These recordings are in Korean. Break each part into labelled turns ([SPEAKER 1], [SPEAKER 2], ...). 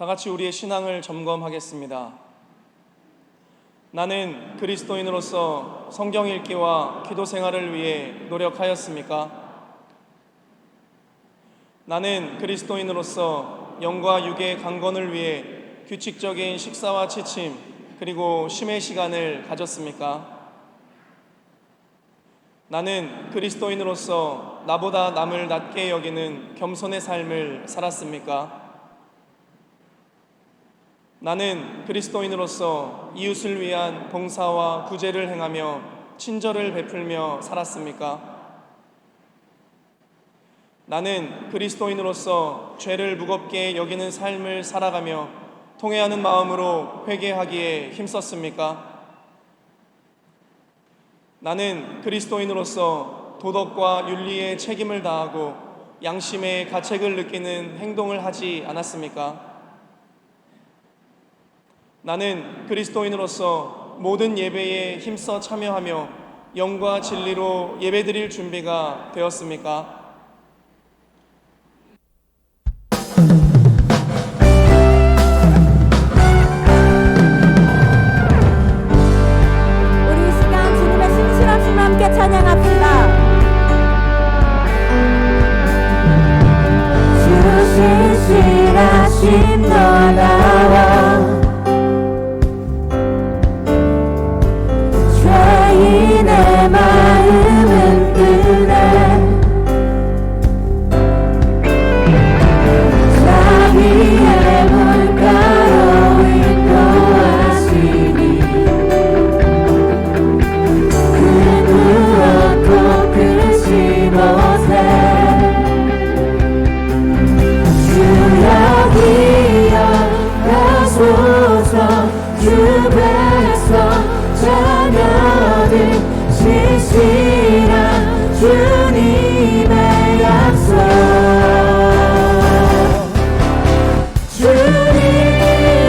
[SPEAKER 1] 다 같이 우리의 신앙을 점검하겠습니다. 나는 그리스도인으로서 성경 읽기와 기도 생활을 위해 노력하였습니까? 나는 그리스도인으로서 영과 육의 강건을 위해 규칙적인 식사와 취침 그리고 쉼의 시간을 가졌습니까? 나는 그리스도인으로서 나보다 남을 낮게 여기는 겸손의 삶을 살았습니까? 나는 그리스도인으로서 이웃을 위한 봉사와 구제를 행하며 친절을 베풀며 살았습니까? 나는 그리스도인으로서 죄를 무겁게 여기는 삶을 살아가며 통회하는 마음으로 회개하기에 힘썼습니까? 나는 그리스도인으로서 도덕과 윤리에 책임을 다하고 양심의 가책을 느끼는 행동을 하지 않았습니까? 나는 그리스도인으로서 모든 예배에 힘써 참여하며 영과 진리로 예배드릴 준비가 되었습니까?
[SPEAKER 2] 우리 이 시간 주님의 신실하심을 함께 찬양합시다. 주 신실하심 너다워 내 마음은 뜨네 자비의 물가로 인도하시니 그 무엇도 끝이 못해 주여 가소서 주 백성 자녀들 신실한 주님의 약속 주님의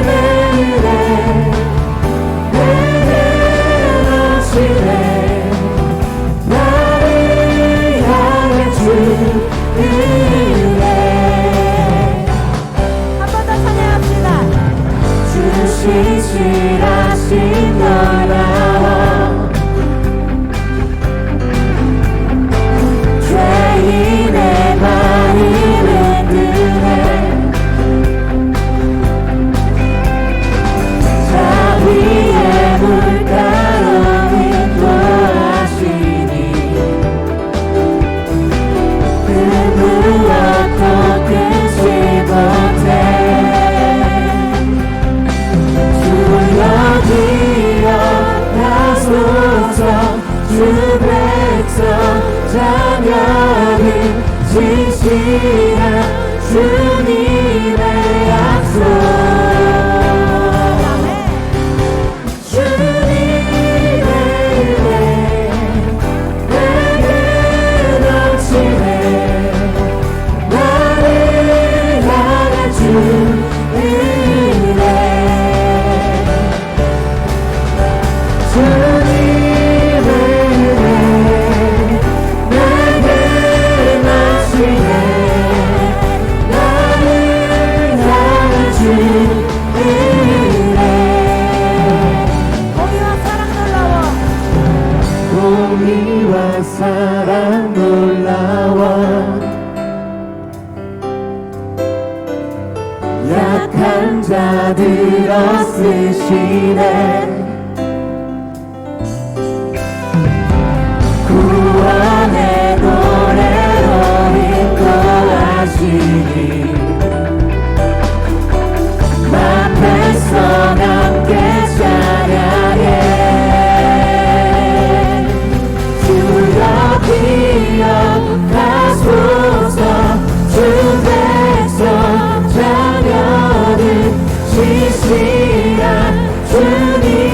[SPEAKER 2] 은혜 내게 넘치네 나를 향해 주 은혜 한 번 더 찬양합시다. 주 신실하신 너라와 내 마음은 뜨네 자비의 물가로 인도하시니 그 무엇도 끝이 못해 주여 가소서 주 백성 자녀는 진실한 주님의 약속 주님의 은혜 내게 넘치네 나를 향한 주 은혜 주님의 은혜 내게 넘치네 나를 향한 주 은혜 공의와 사랑 놀라워 약한 자들 어쓰시네 구원의 노래로 인도하시니 만 백성 함께 찬양해 주여 기억하소서 주 백성 자녀들 신실한 주님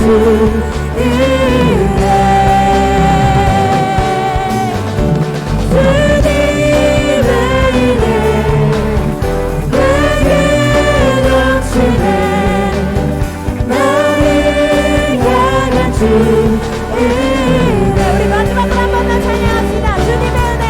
[SPEAKER 2] 우리 마지막으로 한 번 더 찬양합시다. 주님의 은혜.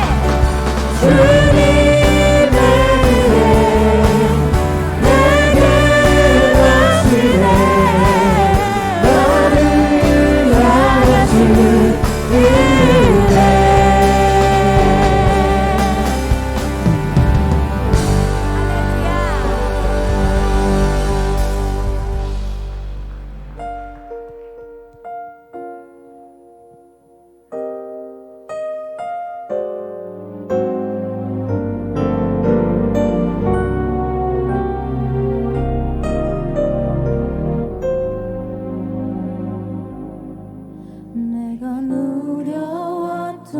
[SPEAKER 2] 내가 누려왔던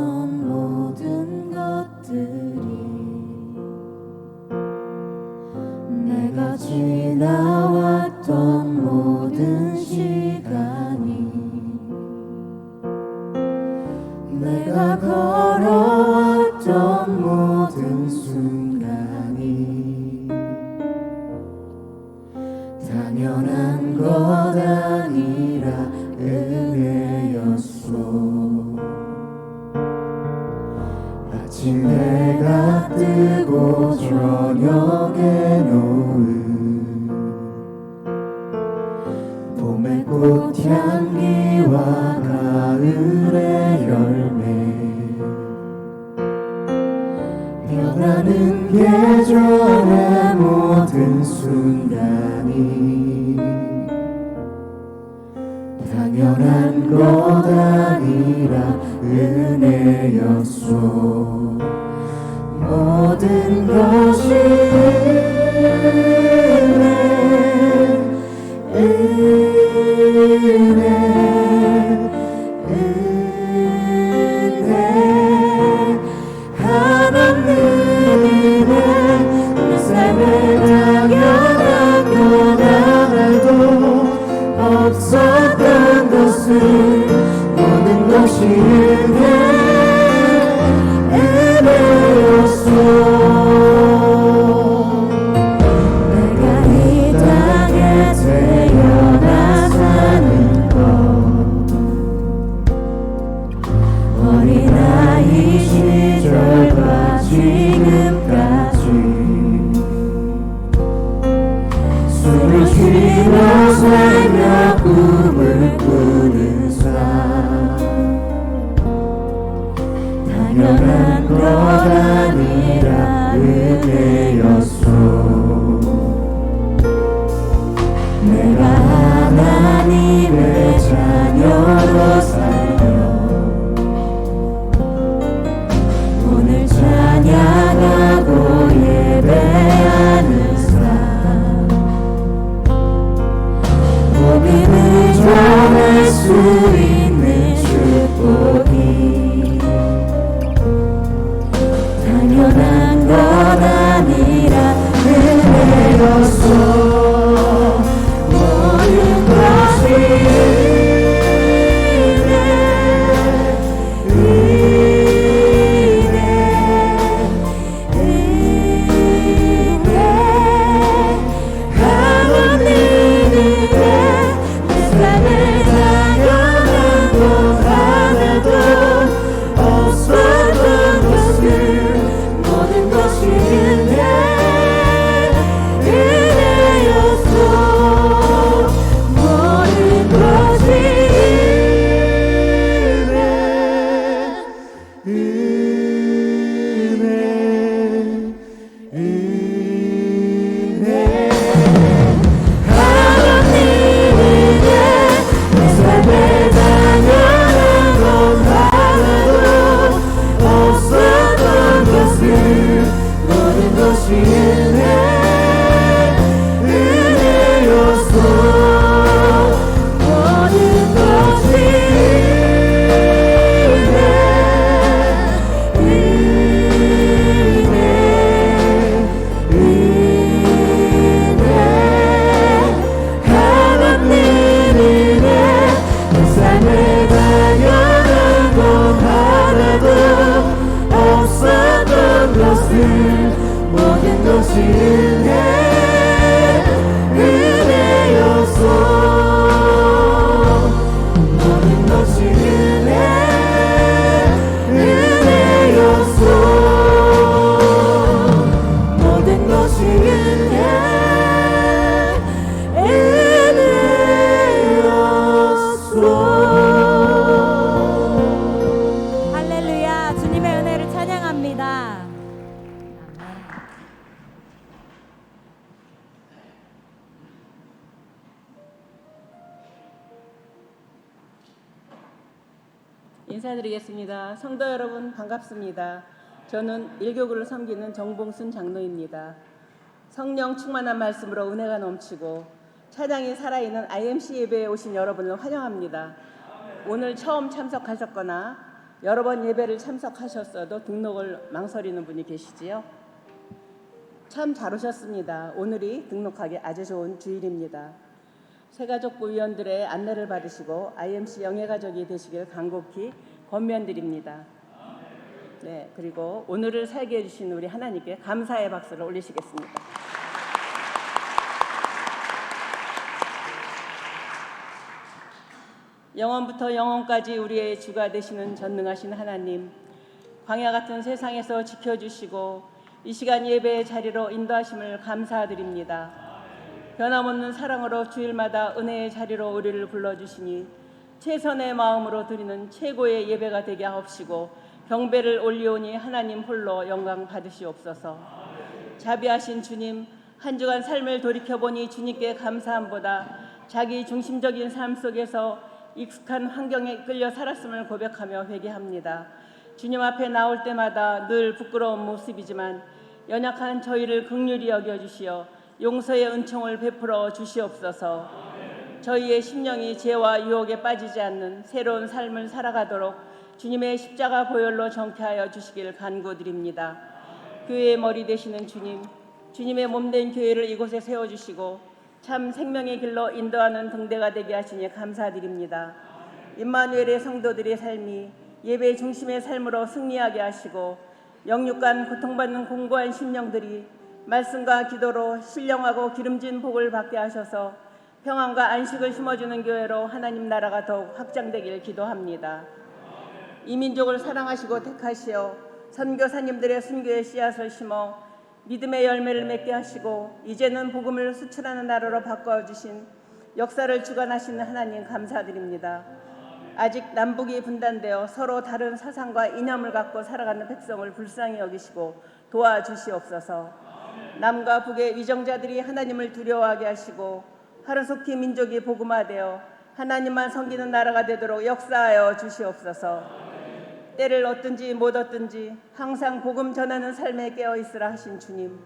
[SPEAKER 2] 모든 것들이 내가 지나왔던 모든 시간이 내가 걸어왔던 모든 순간이 당연한 것 아니라 은혜였소. 아침 해가 뜨고 저녁에 놓은 봄의 꽃향기와 가을의 열매 변하는 계절의 모든 순간이 당연한 것 아니라 은혜였소. 모든 것이 은혜 한없는 은혜 내 삶의 당연한 것 하나도 없었던 것은 모든 것이 은혜였소. 내가 이 땅에 태어나 사는 것 어린아이 시절과 지금까지 숨을 쉬며 살며 꿈을 꾸는 삶 당연한 것 아니라 은혜였소. 내가 하나님의 자녀로 살며 오늘 찬양하고 예배하는 삶 복음을 전할 수 있는 축복이 당연한 것 아니라 은혜였소. 모든 것이 한없는 은혜 내 삶을 당연한
[SPEAKER 3] 인사드리겠습니다. 성도 여러분 반갑습니다. 저는 일교구를 섬기는 정봉순 장로입니다. 성령 충만한 말씀으로 은혜가 넘치고 찬양이 살아있는 IMC 예배에 오신 여러분을 환영합니다. 오늘 처음 참석하셨거나 여러 번 예배를 참석하셨어도 등록을 망설이는 분이 계시지요? 참 잘 오셨습니다. 오늘이 등록하기 아주 좋은 주일입니다. 새가족부 위원들의 안내를 받으시고 IMC 영예가족이 되시길 간곡히 권면드립니다. 네, 그리고 오늘을 살게 해주신 우리 하나님께 감사의 박수를 올리시겠습니다. 영원부터 영원까지 우리의 주가 되시는 전능하신 하나님, 광야 같은 세상에서 지켜주시고 이 시간 예배의 자리로 인도하심을 감사드립니다. 변함없는 사랑으로 주일마다 은혜의 자리로 우리를 불러주시니 최선의 마음으로 드리는 최고의 예배가 되게 하옵시고 경배를 올리오니 하나님 홀로 영광 받으시옵소서. 자비하신 주님, 한 주간 삶을 돌이켜보니 주님께 감사함보다 자기 중심적인 삶 속에서 익숙한 환경에 이끌려 살았음을 고백하며 회개합니다. 주님 앞에 나올 때마다 늘 부끄러운 모습이지만 연약한 저희를 긍휼히 여겨주시어 용서의 은총을 베풀어 주시옵소서. 저희의 심령이 죄와 유혹에 빠지지 않는 새로운 삶을 살아가도록 주님의 십자가 보혈로 정케하여 주시길 간구드립니다. 교회의 머리 되시는 주님, 주님의 몸된 교회를 이곳에 세워주시고 참 생명의 길로 인도하는 등대가 되게 하시니 감사드립니다. 임마누엘의 성도들의 삶이 예배 중심의 삶으로 승리하게 하시고 영육간 고통받는 공고한 심령들이 말씀과 기도로 신령하고 기름진 복을 받게 하셔서 평안과 안식을 심어주는 교회로 하나님 나라가 더욱 확장되길 기도합니다. 이 민족을 사랑하시고 택하시어 선교사님들의 순교의 씨앗을 심어 믿음의 열매를 맺게 하시고 이제는 복음을 수출하는 나라로 바꿔주신 역사를 주관하시는 하나님 감사드립니다. 아직 남북이 분단되어 서로 다른 사상과 이념을 갖고 살아가는 백성을 불쌍히 여기시고 도와주시옵소서. 남과 북의 위정자들이 하나님을 두려워하게 하시고 하루속히 민족이 복음화되어 하나님만 섬기는 나라가 되도록 역사하여 주시옵소서. 때를 얻든지 못 얻든지 항상 복음 전하는 삶에 깨어있으라 하신 주님,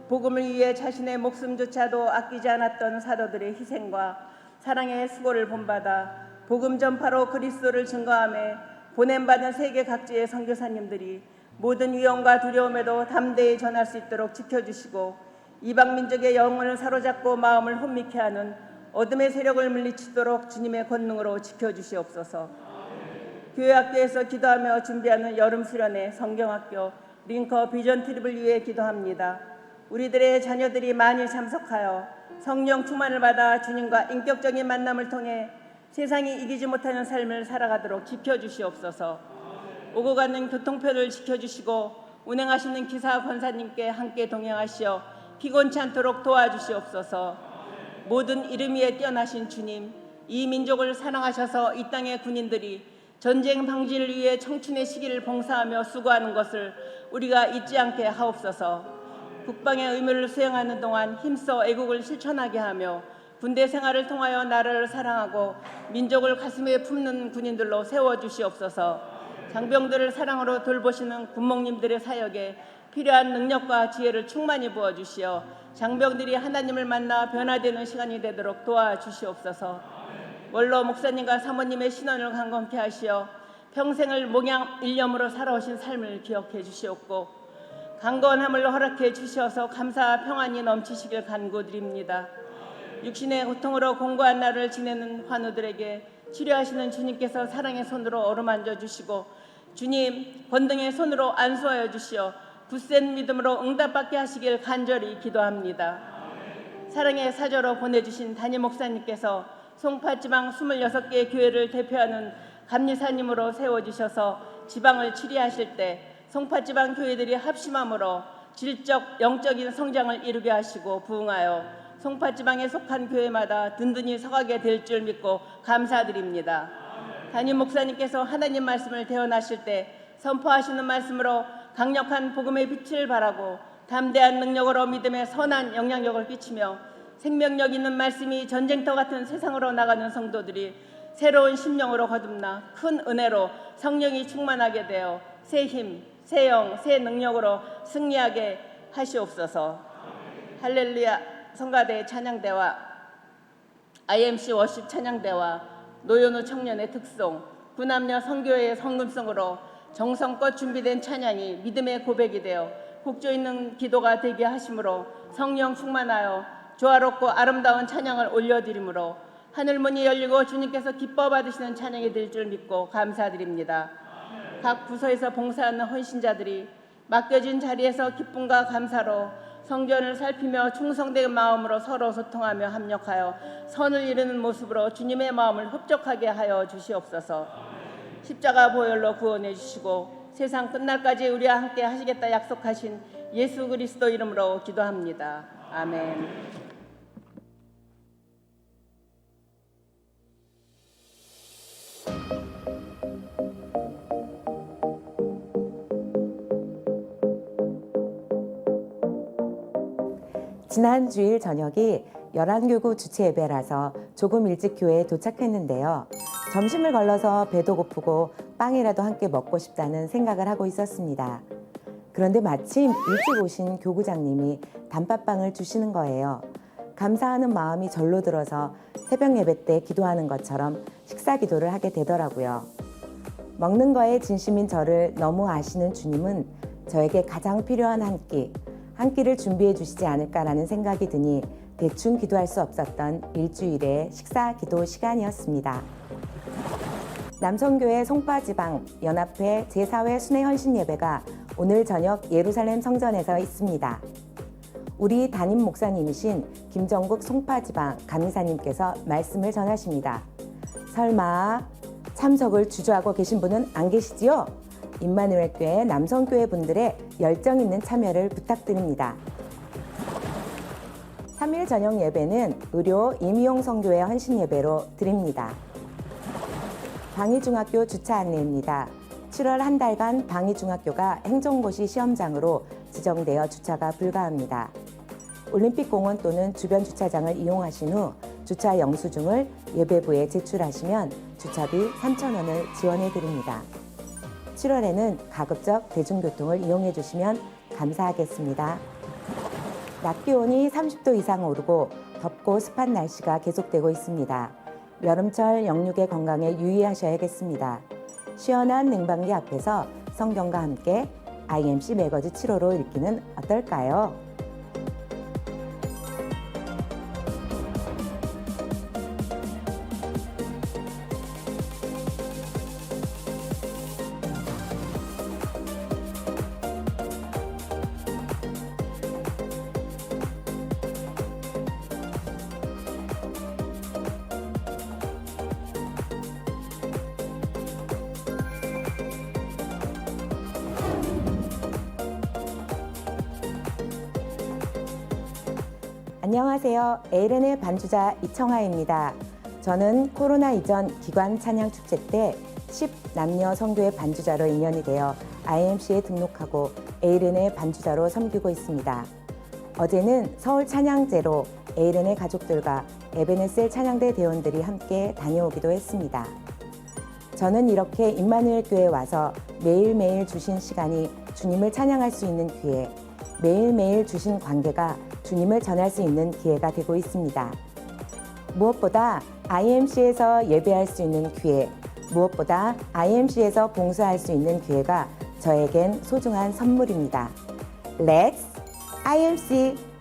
[SPEAKER 3] 복음을 위해 자신의 목숨조차도 아끼지 않았던 사도들의 희생과 사랑의 수고를 본받아 복음 전파로 그리스도를 증거하며 보냄받은 세계 각지의 선교사님들이 모든 위험과 두려움에도 담대히 전할 수 있도록 지켜주시고 이방 민족의 영혼을 사로잡고 마음을 혼미케 하는 어둠의 세력을 물리치도록 주님의 권능으로 지켜주시옵소서. 교회학교에서 기도하며 준비하는 여름 수련회 성경학교 링커 비전 트립을 위해 기도합니다. 우리들의 자녀들이 많이 참석하여 성령 충만을 받아 주님과 인격적인 만남을 통해 세상이 이기지 못하는 삶을 살아가도록 지켜주시옵소서. 오고 가는 교통편을 지켜주시고 운행하시는 기사 권사님께 함께 동행하시어 피곤치 않도록 도와주시옵소서. 모든 이름 위에 뛰어나신 주님, 이 민족을 사랑하셔서 이 땅의 군인들이 전쟁 방지를 위해 청춘의 시기를 봉사하며 수고하는 것을 우리가 잊지 않게 하옵소서. 국방의 의무를 수행하는 동안 힘써 애국을 실천하게 하며 군대 생활을 통하여 나라를 사랑하고 민족을 가슴에 품는 군인들로 세워주시옵소서. 장병들을 사랑으로 돌보시는 군목님들의 사역에 필요한 능력과 지혜를 충만히 부어주시어 장병들이 하나님을 만나 변화되는 시간이 되도록 도와주시옵소서. 원로 목사님과 사모님의 신원을 강건케 하시어 평생을 목양 일념으로 살아오신 삶을 기억해 주시옵고 강건함을 허락해 주시어서 감사와 평안이 넘치시길 간구드립니다. 육신의 고통으로 공고한 날을 지내는 환우들에게 치료하시는 주님께서 사랑의 손으로 어루만져 주시고 주님 권능의 손으로 안수하여 주시어 굳센 믿음으로 응답받게 하시길 간절히 기도합니다. 사랑의 사저로 보내주신 담임 목사님께서 송파지방 26개 교회를 대표하는 감리사님으로 세워주셔서 지방을 치리하실 때 송파지방 교회들이 합심함으로 질적, 영적인 성장을 이루게 하시고 부흥하여 송파지방에 속한 교회마다 든든히 서가게 될 줄 믿고 감사드립니다. 담임 목사님께서 하나님 말씀을 대언하실 때 선포하시는 말씀으로 강력한 복음의 빛을 발하고 담대한 능력으로 믿음의 선한 영향력을 끼치며 생명력 있는 말씀이 전쟁터 같은 세상으로 나가는 성도들이 새로운 심령으로 거듭나 큰 은혜로 성령이 충만하게 되어 새 힘, 새 영, 새 능력으로 승리하게 하시옵소서. 할렐루야 성가대 찬양대와 IMC 워십 찬양대와 노현우 청년의 특송, 구남녀 선교회의 성금성으로 정성껏 준비된 찬양이 믿음의 고백이 되어 곡조 있는 기도가 되게 하심으로 성령 충만하여 조화롭고 아름다운 찬양을 올려드리므로 하늘문이 열리고 주님께서 기뻐 받으시는 찬양이 될 줄 믿고 감사드립니다. 각 부서에서 봉사하는 헌신자들이 맡겨진 자리에서 기쁨과 감사로 성전을 살피며 충성된 마음으로 서로 소통하며 합력하여 선을 이루는 모습으로 주님의 마음을 흡족하게 하여 주시옵소서. 십자가 보혈로 구원해 주시고 세상 끝날까지 우리와 함께 하시겠다 약속하신 예수 그리스도 이름으로 기도합니다. 아멘.
[SPEAKER 4] 지난 주일 저녁이 열한교구 주체 예배라서 조금 일찍 교회에 도착했는데요. 점심을 걸러서 배도 고프고 빵이라도 함께 먹고 싶다는 생각을 하고 있었습니다. 그런데 마침 일찍 오신 교구장님이 단팥빵을 주시는 거예요. 감사하는 마음이 절로 들어서 새벽 예배 때 기도하는 것처럼 식사 기도를 하게 되더라고요. 먹는 거에 진심인 저를 너무 아시는 주님은 저에게 가장 필요한 한 끼를 준비해 주시지 않을까라는 생각이 드니 대충 기도할 수 없었던 일주일의 식사 기도 시간이었습니다. 남성교회 송파지방 연합회 제4회 순회 헌신 예배가 오늘 저녁 예루살렘 성전에서 있습니다. 우리 담임 목사님이신 김정국 송파지방 감리사님께서 말씀을 전하십니다. 설마 참석을 주저하고 계신 분은 안 계시지요? 임마누엘 교회 남성교회 분들의 열정 있는 참여를 부탁드립니다. 3일 저녁 예배는 의료 임의용 성교회 헌신 예배로 드립니다. 방위중학교 주차 안내입니다. 7월 한 달간 방위중학교가 행정고시 시험장으로 지정되어 주차가 불가합니다. 올림픽공원 또는 주변 주차장을 이용하신 후 주차 영수증을 예배부에 제출하시면 주차비 3,000원을 지원해 드립니다. 7월에는 가급적 대중교통을 이용해 주시면 감사하겠습니다. 낮 기온이 30도 이상 오르고 덥고 습한 날씨가 계속되고 있습니다. 여름철 영육의 건강에 유의하셔야겠습니다. 시원한 냉방기 앞에서 성경과 함께 IMC 매거지 7호로 읽기는 어떨까요? 안녕하세요. 에이렌의 반주자 이청아입니다. 저는 코로나 이전 기관 찬양 축제 때 10남녀 성교회 반주자로 인연이 되어 IMC에 등록하고 에이렌의 반주자로 섬기고 있습니다. 어제는 서울 찬양제로 에이렌의 가족들과 에베네셀 찬양대 대원들이 함께 다녀오기도 했습니다. 저는 이렇게 임마누엘 교회에 와서 매일매일 주신 시간이 주님을 찬양할 수 있는 기회, 매일매일 주신 관계가 주님을 전할 수 있는 기회가 되고 있습니다. 무엇보다 IMC에서 예배할 수 있는 기회, 무엇보다 IMC에서 봉사할 수 있는 기회가 저에겐 소중한 선물입니다. Let's IMC!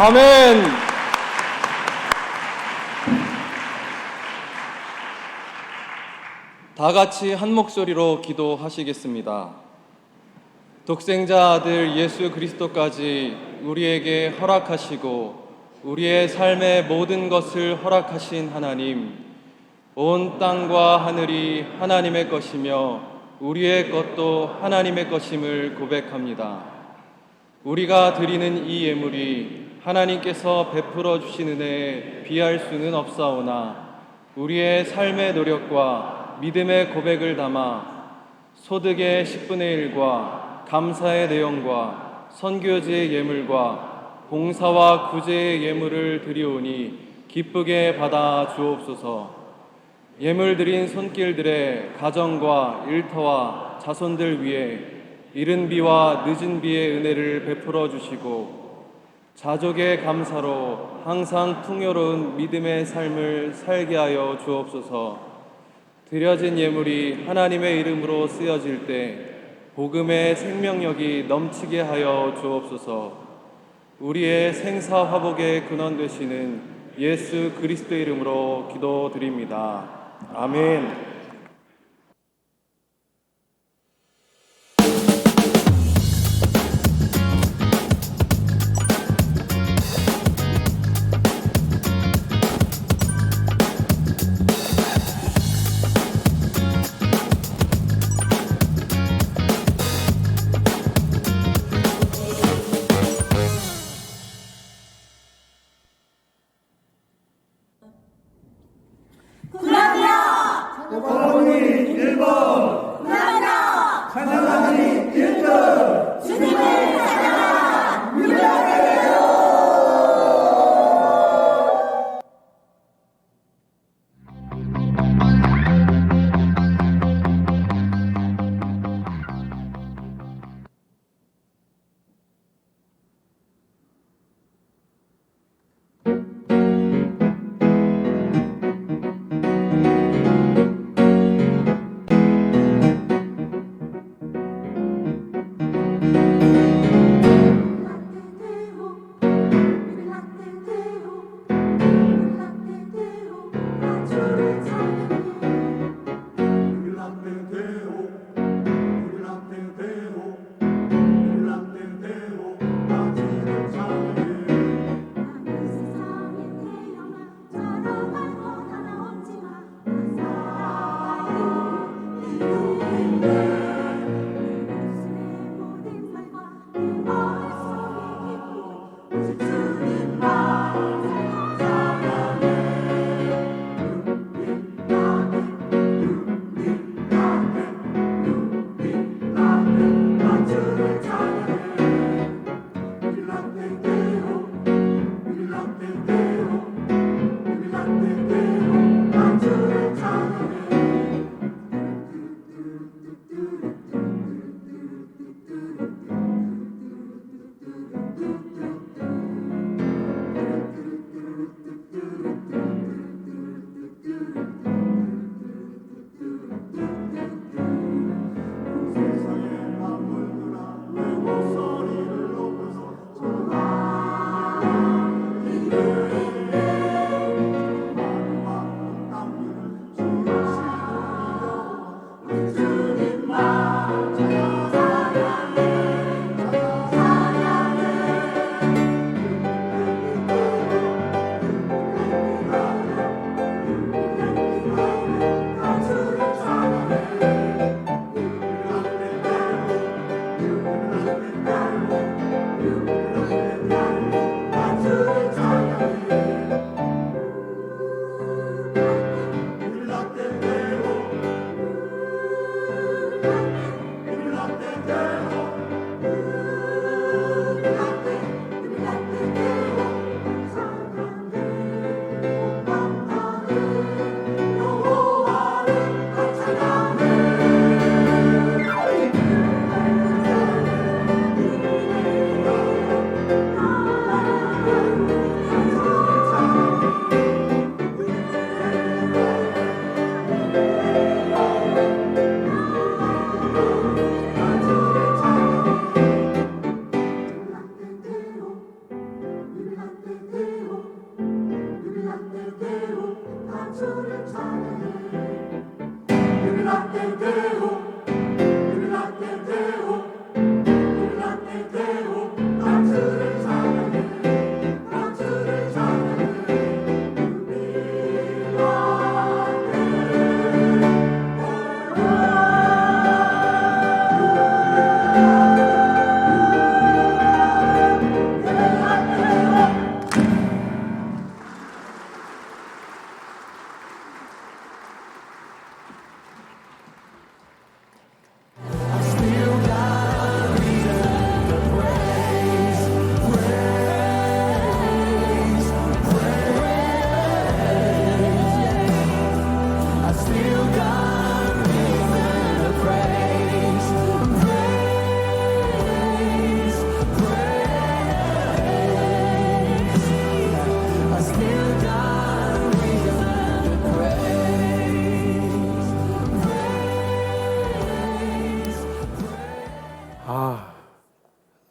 [SPEAKER 1] 아멘. 다 같이 한 목소리로 기도하시겠습니다. 독생자 아들 예수 그리스도까지 우리에게 허락하시고 우리의 삶의 모든 것을 허락하신 하나님, 온 땅과 하늘이 하나님의 것이며 우리의 것도 하나님의 것임을 고백합니다. 우리가 드리는 이 예물이 하나님께서 베풀어 주신 은혜에 비할 수는 없사오나 우리의 삶의 노력과 믿음의 고백을 담아 소득의 10분의 1과 감사의 내용과 선교지의 예물과 봉사와 구제의 예물을 드리오니 기쁘게 받아 주옵소서. 예물 드린 손길들의 가정과 일터와 자손들 위해 이른 비와 늦은 비의 은혜를 베풀어 주시고 자족의 감사로 항상 풍요로운 믿음의 삶을 살게 하여 주옵소서. 드려진 예물이 하나님의 이름으로 쓰여질 때 복음의 생명력이 넘치게 하여 주옵소서. 우리의 생사 화복의 근원 되시는 예수 그리스도 이름으로 기도드립니다. 아멘.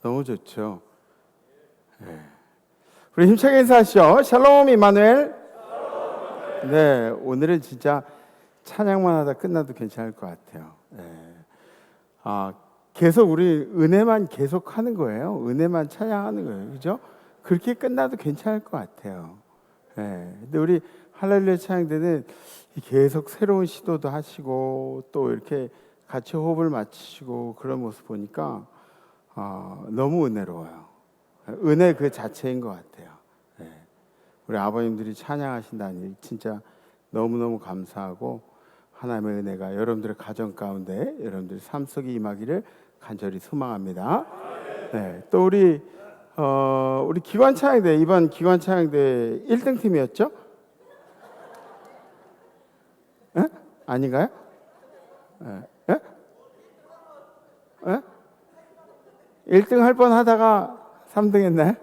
[SPEAKER 5] 너무 좋죠. 우리 힘차게 인사하시죠. 샬롬 이마누엘. 네, 오늘은 진짜 찬양만 하다 끝나도 괜찮을 것 같아요. 계속 우리 은혜만 계속 하는 거예요. 은혜만 찬양하는 거예요. 그죠? 그렇게 끝나도 괜찮을 것 같아요. 근데 우리 할렐루야 찬양대는 계속 새로운 시도도 하시고 또 이렇게 같이 호흡을 맞추시고 그런 모습 보니까 너무 은혜로워요. 은혜 그 자체인 것 같아요. 우리 아버님들이 찬양하신다니 진짜 너무너무 감사하고 하나님의 은혜가 여러분들의 가정 가운데 여러분들의 삶 속에 임하기를 간절히 소망합니다. 또 우리 기관 찬양대 이번 기관 찬양대 1등 팀이었죠? 아닌가요? 1등 할 뻔 하다가 3등 했나요?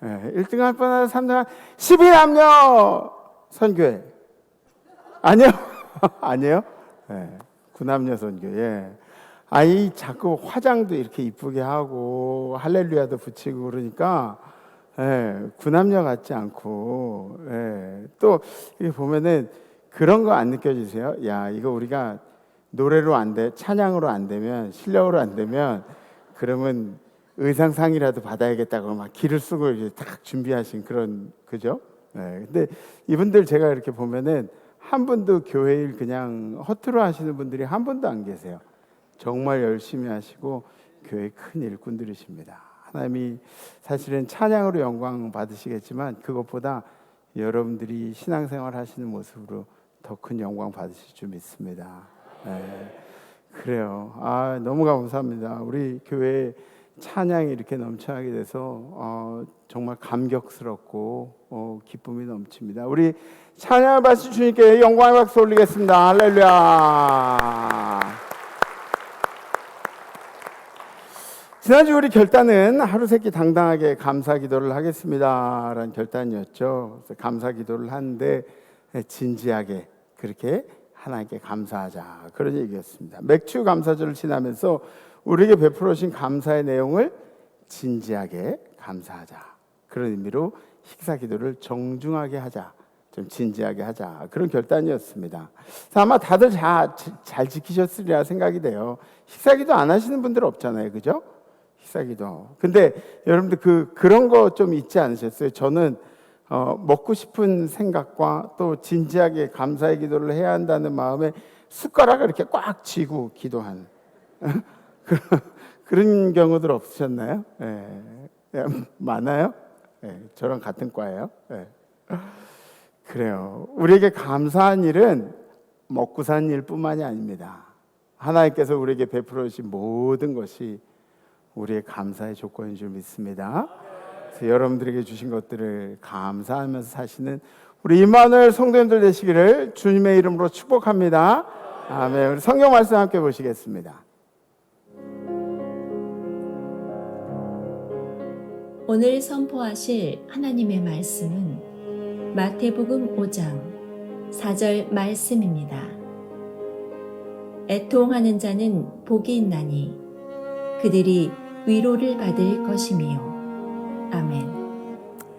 [SPEAKER 5] 1등 할 뻔 하다가 3등 한 12남녀 선교회. 아니요? 아니에요? 9남녀 선교회. 아이 자꾸 화장도 이렇게 이쁘게 하고 할렐루야도 붙이고 그러니까 9남녀 같지 않고 또 이렇게 보면은 그런 거 안 느껴지세요? 야, 이거 우리가 노래로 안 돼, 찬양으로 안 되면, 실력으로 안 되면 그러면 의상상이라도 받아야겠다고 막 기를 쓰고 이렇게 딱 준비하신 그런, 그죠? 근데 이분들 제가 이렇게 보면은 한 분도 교회 일 그냥 허투루 하시는 분들이 한 분도 안 계세요. 정말 열심히 하시고 교회 큰 일꾼들이십니다. 하나님이 사실은 찬양으로 영광 받으시겠지만 그것보다 여러분들이 신앙생활 하시는 모습으로 더 큰 영광 받으실 줄 믿습니다. 그래요. 너무 감사합니다. 우리 교회 찬양이 이렇게 넘쳐나게 돼서 정말 감격스럽고 기쁨이 넘칩니다. 우리 찬양을 받으신 주님께 영광의 박수 올리겠습니다. 할렐루야. 지난주 우리 결단은 하루 세끼 당당하게 감사 기도를 하겠습니다 라는 결단이었죠. 그래서 감사 기도를 하는데 진지하게 그렇게 하나님께 감사하자 그런 얘기였습니다. 맥주 감사절을 지나면서 우리에게 베풀어 주신 감사의 내용을 진지하게 감사하자 그런 의미로 식사 기도를 정중하게 하자, 좀 진지하게 하자 그런 결단이었습니다. 아마 다들 잘 지키셨으리라 생각이 돼요. 식사 기도 안 하시는 분들 없잖아요, 그죠? 식사 기도. 근데 여러분들 그런 거 좀 잊지 않으셨어요? 저는 먹고 싶은 생각과 또 진지하게 감사의 기도를 해야 한다는 마음에 숟가락을 이렇게 꽉 쥐고 기도한 그런 경우들 없으셨나요? 많아요? 저랑 같은 과예요. 그래요. 우리에게 감사한 일은 먹고 사는 일뿐만이 아닙니다. 하나님께서 우리에게 베풀어 주신 모든 것이 우리의 감사의 조건인 줄 믿습니다. 여러분들에게 주신 것들을 감사하면서 사시는 우리 임마누엘 성도님들 되시기를 주님의 이름으로 축복합니다. 아멘. 우리 성경 말씀 함께 보시겠습니다.
[SPEAKER 6] 오늘 선포하실 하나님의 말씀은 마태복음 5장 4절 말씀입니다. 애통하는 자는 복이 있나니 그들이 위로를 받을 것이미요. 아멘.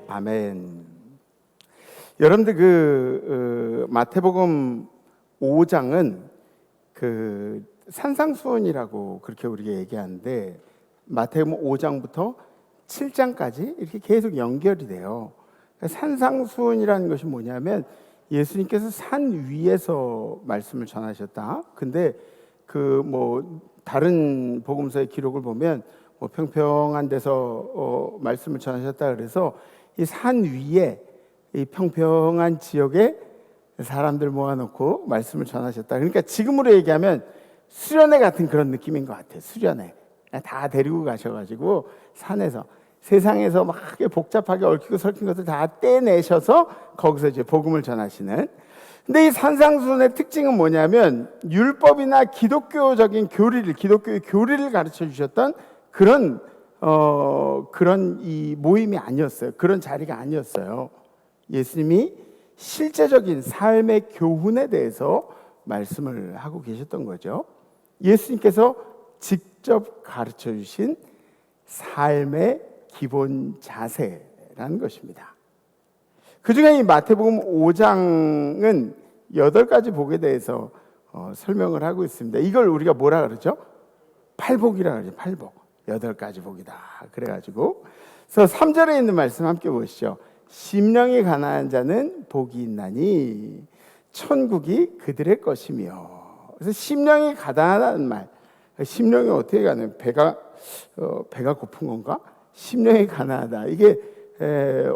[SPEAKER 5] 아멘. 여러분들 마태복음 5장은 산상수훈이라고 그렇게 우리가 얘기하는데 마태복음 5장부터 7장까지 이렇게 계속 연결이 돼요. 산상수훈이라는 것이 뭐냐면 예수님께서 산 위에서 말씀을 전하셨다. 근데 다른 복음서의 기록을 보면 평평한 데서 말씀을 전하셨다 그래서 이 산 위에 이 평평한 지역에 사람들 모아놓고 말씀을 전하셨다. 그러니까 지금으로 얘기하면 수련회 같은 그런 느낌인 것 같아요. 수련회 다 데리고 가셔가지고 산에서 세상에서 막 복잡하게 얽히고 설킨 것을 다 떼내셔서 거기서 이제 복음을 전하시는. 근데 이 산상수훈의 특징은 뭐냐면 율법이나 기독교적인 교리를, 기독교의 교리를 가르쳐 주셨던 그런 이 모임이 아니었어요. 그런 자리가 아니었어요. 예수님이 실제적인 삶의 교훈에 대해서 말씀을 하고 계셨던 거죠. 예수님께서 직접 가르쳐 주신 삶의 기본 자세라는 것입니다. 그 중에 이 마태복음 5장은 8가지 복에 대해서 설명을 하고 있습니다. 이걸 우리가 뭐라 그러죠? 팔복이라 그러죠. 팔복. 8가지 복이다. 그래가지고 그래서 3절에 있는 말씀 함께 보시죠. 심령이 가난한 자는 복이 있나니 천국이 그들의 것이며. 그래서 심령이 가난하다는 말. 심령이 어떻게 가는? 배가 고픈 건가? 심령이 가난하다. 이게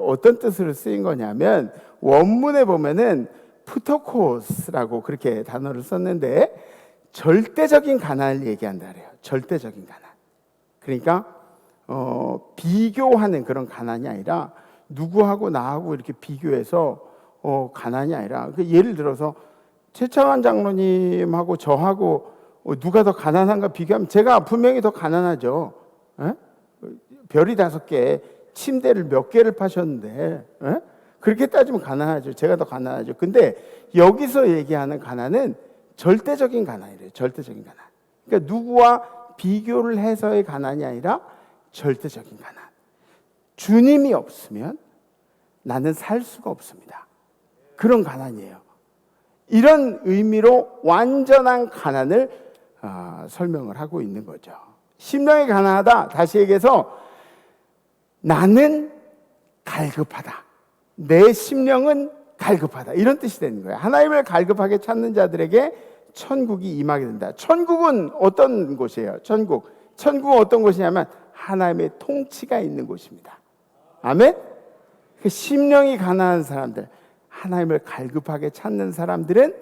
[SPEAKER 5] 어떤 뜻으로 쓰인 거냐면 원문에 보면은 푸토코스라고 그렇게 단어를 썼는데 절대적인 가난을 얘기한다 그래요. 절대적인 가난. 그러니까 비교하는 그런 가난이 아니라 누구하고 나하고 이렇게 비교해서 가난이 아니라 예를 들어서 최창환 장로님하고 저하고 누가 더 가난한가 비교하면 제가 분명히 더 가난하죠. 에? 별이 5개, 침대를 몇 개를 파셨는데 에? 그렇게 따지면 가난하죠. 제가 더 가난하죠. 근데 여기서 얘기하는 가난은 절대적인 가난이래요. 절대적인 가난. 그러니까 누구와 비교를 해서의 가난이 아니라 절대적인 가난. 주님이 없으면 나는 살 수가 없습니다. 그런 가난이에요. 이런 의미로 완전한 가난을 설명을 하고 있는 거죠. 심령이 가난하다. 다시 얘기해서 나는 갈급하다. 내 심령은 갈급하다. 이런 뜻이 되는 거예요. 하나님을 갈급하게 찾는 자들에게 천국이 임하게 된다. 천국은 어떤 곳이에요? 천국은 어떤 곳이냐면 하나님의 통치가 있는 곳입니다. 아멘? 심령이 가난한 사람들, 하나님을 갈급하게 찾는 사람들은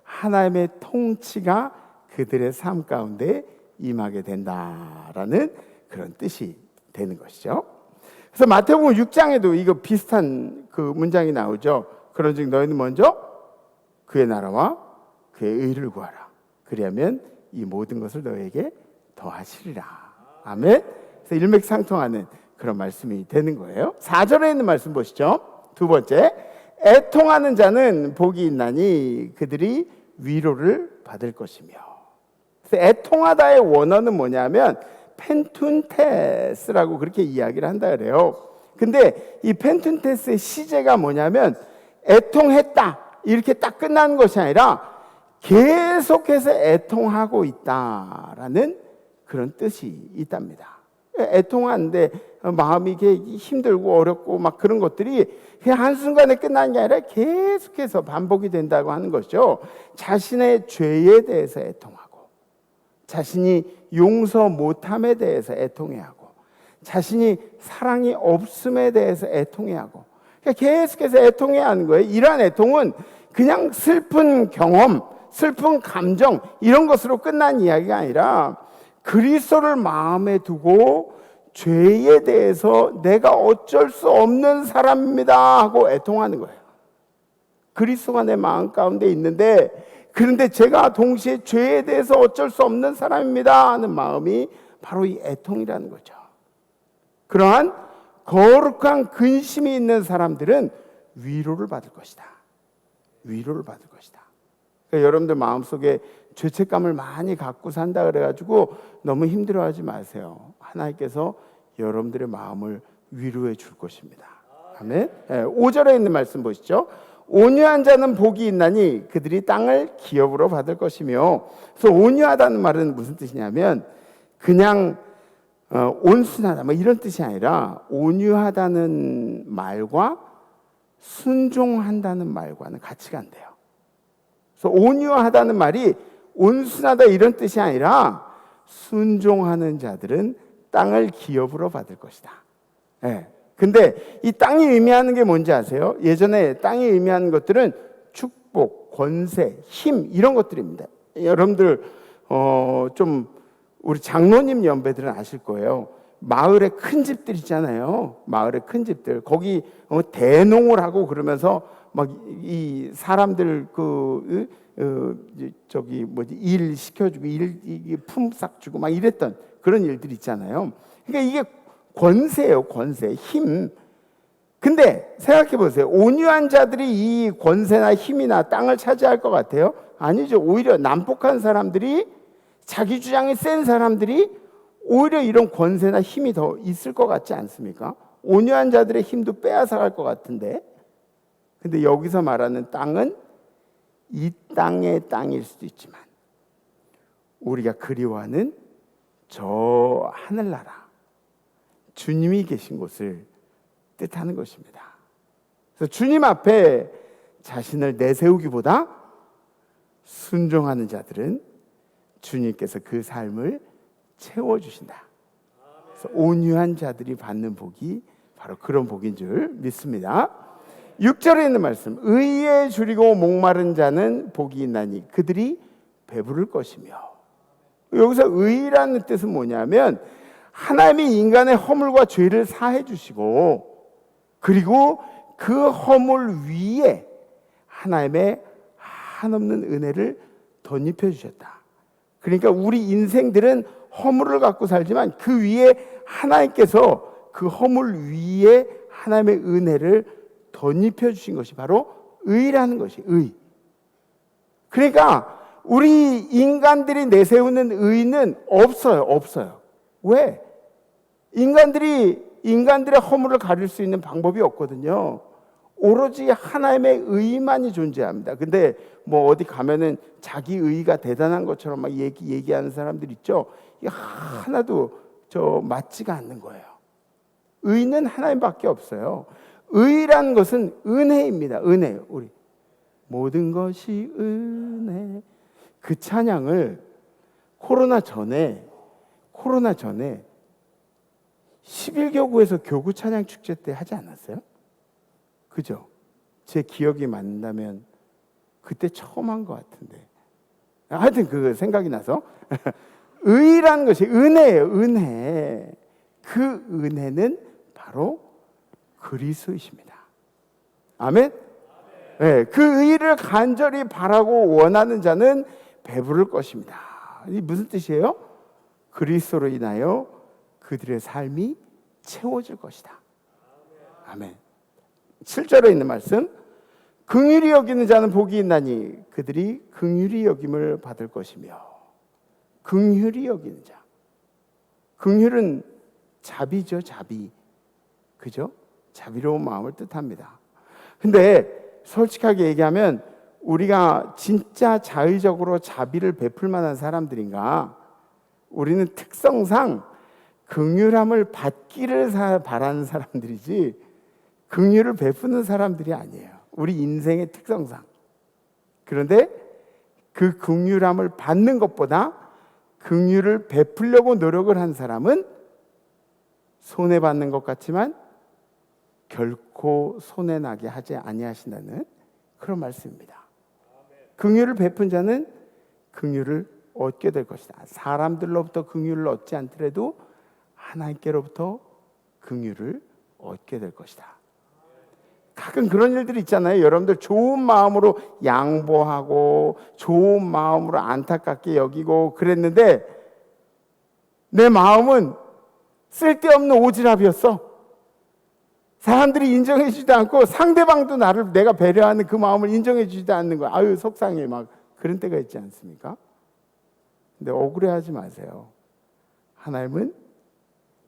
[SPEAKER 5] 하나님의 통치가 그들의 삶 가운데 임하게 된다라는 그런 뜻이 되는 것이죠. 그래서 마태복음 6장에도 이거 비슷한 그 문장이 나오죠. 그런즉 너희는 먼저 그의 나라와 그의 의를 구하라. 그리하면 이 모든 것을 너희에게 더하시리라. 아멘. 그래서 일맥상통하는 그런 말씀이 되는 거예요. 4절에 있는 말씀 보시죠. 두 번째, 애통하는 자는 복이 있나니 그들이 위로를 받을 것이며. 그래서 애통하다의 원어는 뭐냐면 펜툰테스라고 그렇게 이야기를 한다 그래요. 근데 이 펜툰테스의 시제가 뭐냐면 애통했다 이렇게 딱 끝나는 것이 아니라 계속해서 애통하고 있다라는 그런 뜻이 있답니다. 애통하는데 마음이 힘들고 어렵고 막 그런 것들이 그냥 한순간에 끝나는 게 아니라 계속해서 반복이 된다고 하는 것이죠. 자신의 죄에 대해서 애통하고, 자신이 용서 못함에 대해서 애통해하고, 자신이 사랑이 없음에 대해서 애통해하고, 그러니까 계속해서 애통해야 하는 거예요. 이러한 애통은 그냥 슬픈 경험, 슬픈 감정 이런 것으로 끝난 이야기가 아니라 그리스도를 마음에 두고 죄에 대해서 내가 어쩔 수 없는 사람입니다 하고 애통하는 거예요. 그리스도가 내 마음 가운데 있는데 그런데 제가 동시에 죄에 대해서 어쩔 수 없는 사람입니다 하는 마음이 바로 이 애통이라는 거죠. 그러한 거룩한 근심이 있는 사람들은 위로를 받을 것이다. 위로를 받을 것이다. 그러니까 여러분들 마음속에 죄책감을 많이 갖고 산다 그래가지고 너무 힘들어하지 마세요. 하나님께서 여러분들의 마음을 위로해 줄 것입니다. 아멘. 5절에 있는 말씀 보시죠. 온유한 자는 복이 있나니 그들이 땅을 기업으로 받을 것이며. 그래서 온유하다는 말은 무슨 뜻이냐면 그냥 온순하다 뭐 이런 뜻이 아니라 온유하다는 말과 순종한다는 말과는 같이 간대요. 그래서 온유하다는 말이 온순하다 이런 뜻이 아니라 순종하는 자들은 땅을 기업으로 받을 것이다. 네. 근데 이 땅이 의미하는 게 뭔지 아세요? 예전에 땅이 의미하는 것들은 축복, 권세, 힘 이런 것들입니다. 여러분들 좀 우리 장로님 연배들은 아실 거예요. 마을에 큰 집들 있잖아요. 마을에 큰 집들 거기 대농을 하고 그러면서 막 이 사람들 저기 뭐지 일 시켜주고 품삯 주고 막 이랬던 그런 일들 있잖아요. 그러니까 이게 권세예요, 권세, 힘. 근데 생각해 보세요. 온유한 자들이 이 권세나 힘이나 땅을 차지할 것 같아요? 아니죠. 오히려 난폭한 사람들이, 자기 주장이 센 사람들이 오히려 이런 권세나 힘이 더 있을 것 같지 않습니까? 온유한 자들의 힘도 빼앗아갈 것 같은데. 근데 여기서 말하는 땅은 이 땅의 땅일 수도 있지만 우리가 그리워하는 저 하늘나라, 주님이 계신 곳을 뜻하는 것입니다. 그래서 주님 앞에 자신을 내세우기보다 순종하는 자들은 주님께서 그 삶을 채워주신다. 그래서 온유한 자들이 받는 복이 바로 그런 복인 줄 믿습니다. 6절에 있는 말씀, 의에 줄이고 목마른 자는 복이 있나니 그들이 배부를 것이며. 여기서 의라는 뜻은 뭐냐면 하나님이 인간의 허물과 죄를 사해 주시고, 그리고 그 허물 위에 하나님의 한없는 은혜를 덧입혀 주셨다. 그러니까 우리 인생들은 허물을 갖고 살지만 그 위에 하나님께서 그 허물 위에 하나님의 은혜를 덧입혀 주신 것이 바로 의라는 것이 의. 그러니까 우리 인간들이 내세우는 의는 없어요. 왜? 인간들의 허물을 가릴 수 있는 방법이 없거든요. 오로지 하나님의 의만이 존재합니다. 근데 뭐 어디 가면은 자기 의가 대단한 것처럼 막 얘기하는 사람들 있죠. 이게 하나도 맞지가 않는 거예요. 의는 하나님밖에 없어요. 의라는 것은 은혜입니다. 은혜요. 우리 모든 것이 은혜. 그 찬양을 코로나 전에 11교구에서 교구 찬양 축제 때 하지 않았어요? 그죠? 제 기억이 맞는다면 그때 처음 한 것 같은데. 하여튼 그 생각이 나서 의라는 것이 은혜예요. 은혜. 그 은혜는 바로 그리스도이십니다. 아멘? 네, 그 의를 간절히 바라고 원하는 자는 배부를 것입니다. 이 무슨 뜻이에요? 그리스도로 인하여 그들의 삶이 채워질 것이다. 아멘. 7절에 있는 말씀, 긍휼히 여기는 자는 복이 있나니 그들이 긍휼히 여김을 받을 것이며. 긍휼히 여기는 자. 긍휼은 자비죠, 자비. 그죠? 자비로운 마음을 뜻합니다. 근데 솔직하게 얘기하면 우리가 진짜 자의적으로 자비를 베풀 만한 사람들인가? 우리는 특성상 긍휼함을 받기를 바라는 사람들이지 긍휼을 베푸는 사람들이 아니에요. 우리 인생의 특성상. 그런데 그 긍휼함을 받는 것보다 긍휼을 베풀려고 노력을 한 사람은 손해받는 것 같지만 결코 손해나게 하지 아니하신다는 그런 말씀입니다. 긍휼을 베푼 자는 긍휼을 얻게 될 것이다. 사람들로부터 긍휼을 얻지 않더라도 하나님께로부터 긍휼을 얻게 될 것이다. 가끔 그런 일들이 있잖아요. 여러분들 좋은 마음으로 양보하고 좋은 마음으로 안타깝게 여기고 그랬는데 내 마음은 쓸데없는 오지랖이었어. 사람들이 인정해 주지도 않고 상대방도 내가 배려하는 그 마음을 인정해 주지도 않는 거야. 아유 속상해 막 그런 때가 있지 않습니까? 근데 억울해하지 마세요. 하나님은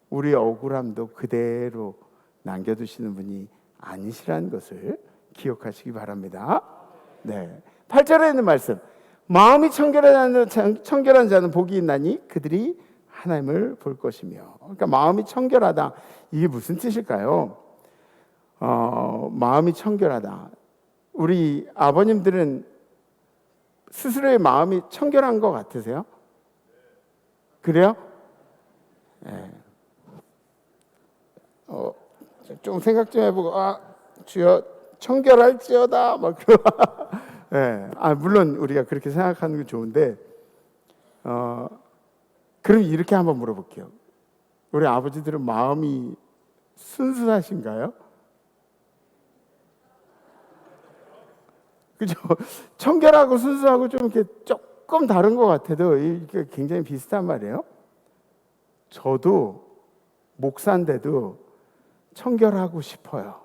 [SPEAKER 5] 우리의 억울함도 그대로 남겨두시는 분이 아니시라는 것을 기억하시기 바랍니다. 네, 8절에 있는 말씀, 마음이 청결한 자는 복이 있나니 그들이 하나님을 볼 것이며. 그러니까 마음이 청결하다, 이게 무슨 뜻일까요? 마음이 청결하다. 우리 아버님들은 스스로의 마음이 청결한 것 같으세요? 그래요? 네. 좀 생각 좀 해보고 주여 청결할지어다 막 네. 물론 우리가 그렇게 생각하는 게 좋은데 그럼 이렇게 한번 물어볼게요. 우리 아버지들은 마음이 순수하신가요? 그죠? 청결하고 순수하고 좀 이렇게 조금 다른 것 같아도 이게 굉장히 비슷한 말이에요. 저도 목사인데도 청결하고 싶어요.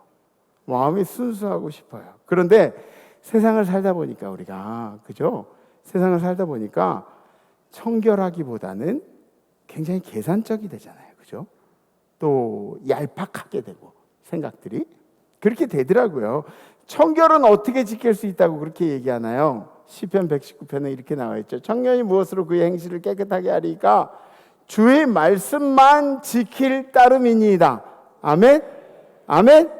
[SPEAKER 5] 마음이 순수하고 싶어요. 그런데 세상을 살다 보니까 우리가, 그죠? 세상을 살다 보니까 청결하기보다는 굉장히 계산적이 되잖아요. 그죠? 또 얄팍하게 되고 생각들이 그렇게 되더라고요. 청결은 어떻게 지킬 수 있다고 그렇게 얘기하나요? 시편 119편에 이렇게 나와 있죠. 청년이 무엇으로 그의 행실을 깨끗하게 하리까? 주의 말씀만 지킬 따름이니이다. 아멘? 아멘?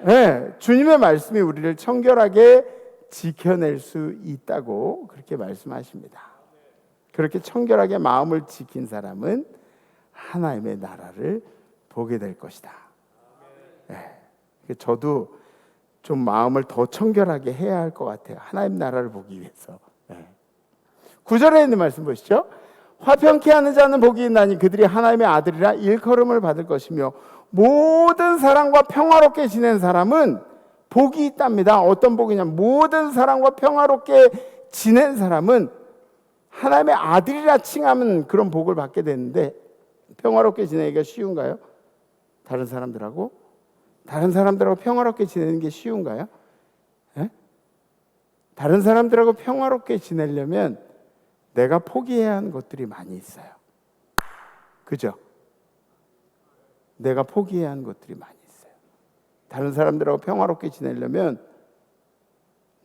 [SPEAKER 5] 네, 주님의 말씀이 우리를 청결하게 지켜낼 수 있다고 그렇게 말씀하십니다. 그렇게 청결하게 마음을 지킨 사람은 하나님의 나라를 보게 될 것이다. 네, 저도 좀 마음을 더 청결하게 해야 할 것 같아요. 하나님 나라를 보기 위해서. 네. 9절에 있는 말씀 보시죠. 화평케 하는 자는 복이 있나니 그들이 하나님의 아들이라 일컬음을 받을 것이며 모든 사람과 평화롭게 지낸 사람은 복이 있답니다. 어떤 복이냐면 모든 사람과 평화롭게 지낸 사람은 하나님의 아들이라 칭하면 그런 복을 받게 되는데 평화롭게 지내기가 쉬운가요? 다른 사람들하고 평화롭게 지내는 게 쉬운가요? 예? 다른 사람들하고 평화롭게 지내려면 내가 포기해야 하는 것들이 많이 있어요. 그죠? 내가 포기해야 하는 것들이 많이 있어요. 다른 사람들하고 평화롭게 지내려면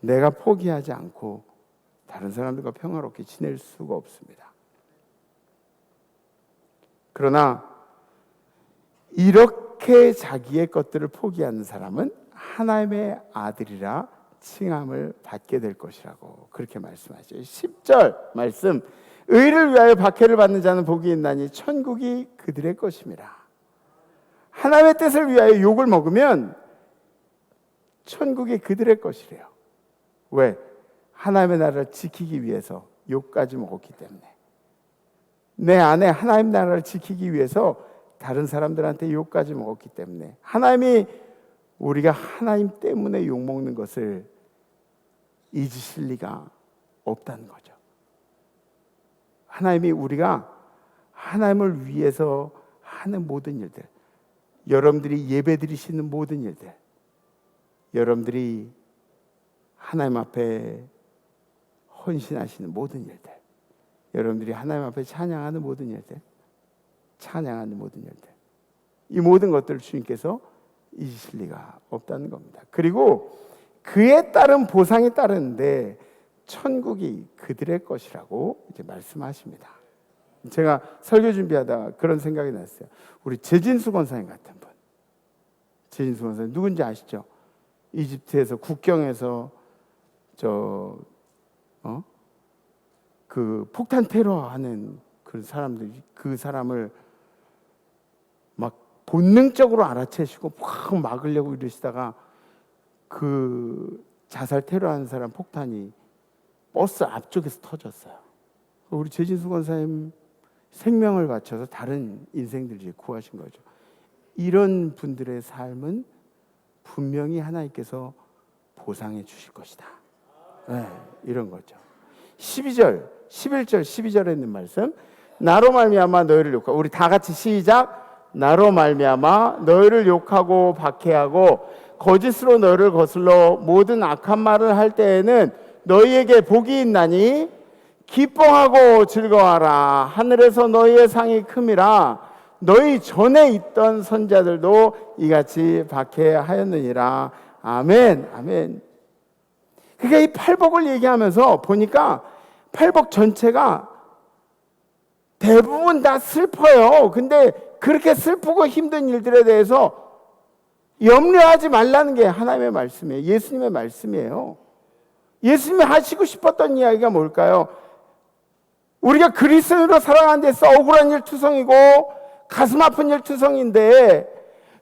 [SPEAKER 5] 내가 포기하지 않고 다른 사람들과 평화롭게 지낼 수가 없습니다. 그러나 이렇게 자기의 것들을 포기하는 사람은 하나님의 아들이라 칭함을 받게 될 것이라고 그렇게 말씀하죠. 10절 말씀, 의를 위하여 박해를 받는 자는 복이 있나니 천국이 그들의 것입니다. 하나님의 뜻을 위하여 욕을 먹으면 천국이 그들의 것이래요. 왜? 하나님의 나라를 지키기 위해서 욕까지 먹었기 때문에. 내 안에 하나님 나라를 지키기 위해서 다른 사람들한테 욕까지 먹었기 때문에 하나님이 우리가 하나님 때문에 욕먹는 것을 잊으실 리가 없다는 거죠. 하나님이 우리가 하나님을 위해서 하는 모든 일들, 여러분들이 예배 드리시는 모든 일들, 여러분들이 하나님 앞에 헌신하시는 모든 일들, 여러분들이 하나님 앞에 찬양하는 모든 일들, 이 모든 것들을 주님께서 잊으실 리가 없다는 겁니다. 그리고 그에 따른 보상이 따르는데 천국이 그들의 것이라고 이제 말씀하십니다. 제가 설교 준비하다가 그런 생각이 났어요. 우리 재진수 권사님 같은 분, 재진수 권사님 누군지 아시죠? 이집트에서 국경에서 그 폭탄 테러하는 그 사람들이 그 사람을 막 본능적으로 알아채시고 확 막으려고 이러시다가 그 자살 테러하는 사람 폭탄이 버스 앞쪽에서 터졌어요. 우리 재진수 권사님 생명을 바쳐서 다른 인생들을 구하신 거죠. 이런 분들의 삶은 분명히 하나님께서 보상해 주실 것이다. 네, 이런 거죠. 11절, 12절에 있는 말씀, 나로 말미암아 너희를 욕하고, 우리 다 같이 시작. 나로 말미암아 너희를 욕하고 박해하고 거짓으로 너희를 거슬러 모든 악한 말을 할 때에는 너희에게 복이 있나니 기뻐하고 즐거워하라. 하늘에서 너희의 상이 큼이라. 너희 전에 있던 선자들도 이같이 박해하였느니라. 아멘, 아멘. 그러니까 이 팔복을 얘기하면서 보니까 팔복 전체가 대부분 다 슬퍼요. 근데 그렇게 슬프고 힘든 일들에 대해서 염려하지 말라는 게 하나님의 말씀이에요. 예수님의 말씀이에요. 예수님이 하시고 싶었던 이야기가 뭘까요? 우리가 그리스도인으로 살아가는 데서 억울한 일투성이고 가슴 아픈 일투성인데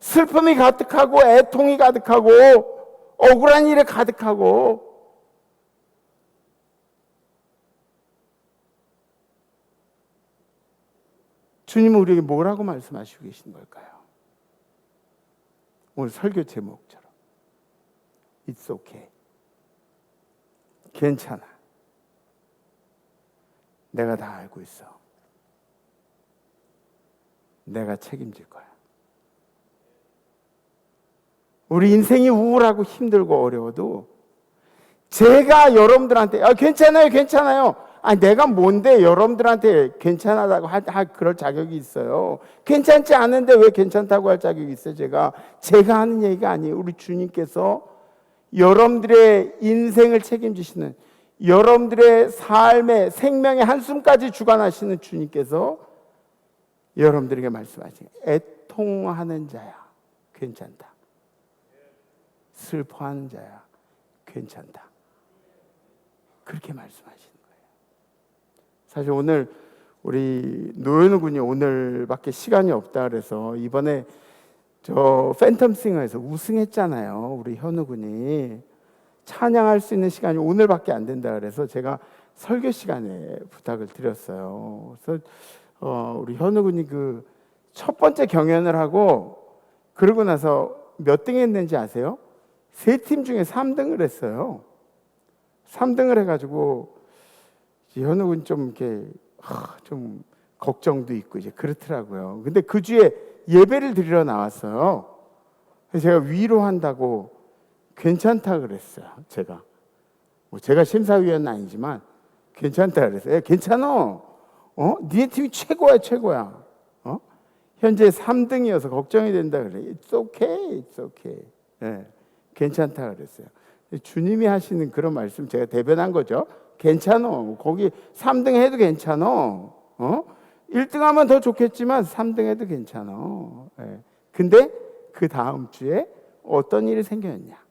[SPEAKER 5] 슬픔이 가득하고 애통이 가득하고 억울한 일에 가득하고 주님은 우리에게 뭐라고 말씀하시고 계신 걸까요? 오늘 설교 제목처럼 It's okay. 괜찮아. 내가 다 알고 있어. 내가 책임질 거야. 우리 인생이 우울하고 힘들고 어려워도 제가 여러분들한테 괜찮아요, 괜찮아요. 내가 뭔데 여러분들한테 괜찮다고 그럴 자격이 있어요. 괜찮지 않은데 왜 괜찮다고 할 자격이 있어요? 제가 하는 얘기가 아니에요. 우리 주님께서 여러분들의 인생을 책임지시는, 여러분들의 삶의 생명의 한숨까지 주관하시는 주님께서 여러분들에게 말씀하시는, 애통하는 자야 괜찮다. 슬퍼하는 자야 괜찮다. 그렇게 말씀하시는 거예요. 사실 오늘 우리 노현우 군이 오늘밖에 시간이 없다 그래서 이번에 저 팬텀싱어에서 우승했잖아요. 우리 현우 군이 찬양할 수 있는 시간이 오늘밖에 안 된다 그래서 제가 설교 시간에 부탁을 드렸어요. 그래서 우리 현우 군이 그 첫 번째 경연을 하고 그러고 나서 몇 등 했는지 아세요? 세 팀 중에 3등을 했어요. 3등을 해가지고 현우 군 좀 이렇게 좀 걱정도 있고 이제 그렇더라고요. 근데 그 주에 예배를 드리러 나왔어요. 그래서 제가 위로한다고 괜찮다 그랬어요. 제가 심사위원은 아니지만 괜찮다 그랬어요. 괜찮아. 네 팀이 최고야, 최고야. 현재 3등이어서 걱정이 된다 그래. It's okay, it's okay. 네, 괜찮다 그랬어요. 주님이 하시는 그런 말씀 제가 대변한 거죠. 괜찮아. 거기 3등 해도 괜찮아. 1등 하면 더 좋겠지만 3등 해도 괜찮아. 네. 근데 그 다음 주에 어떤 일이 생겼냐?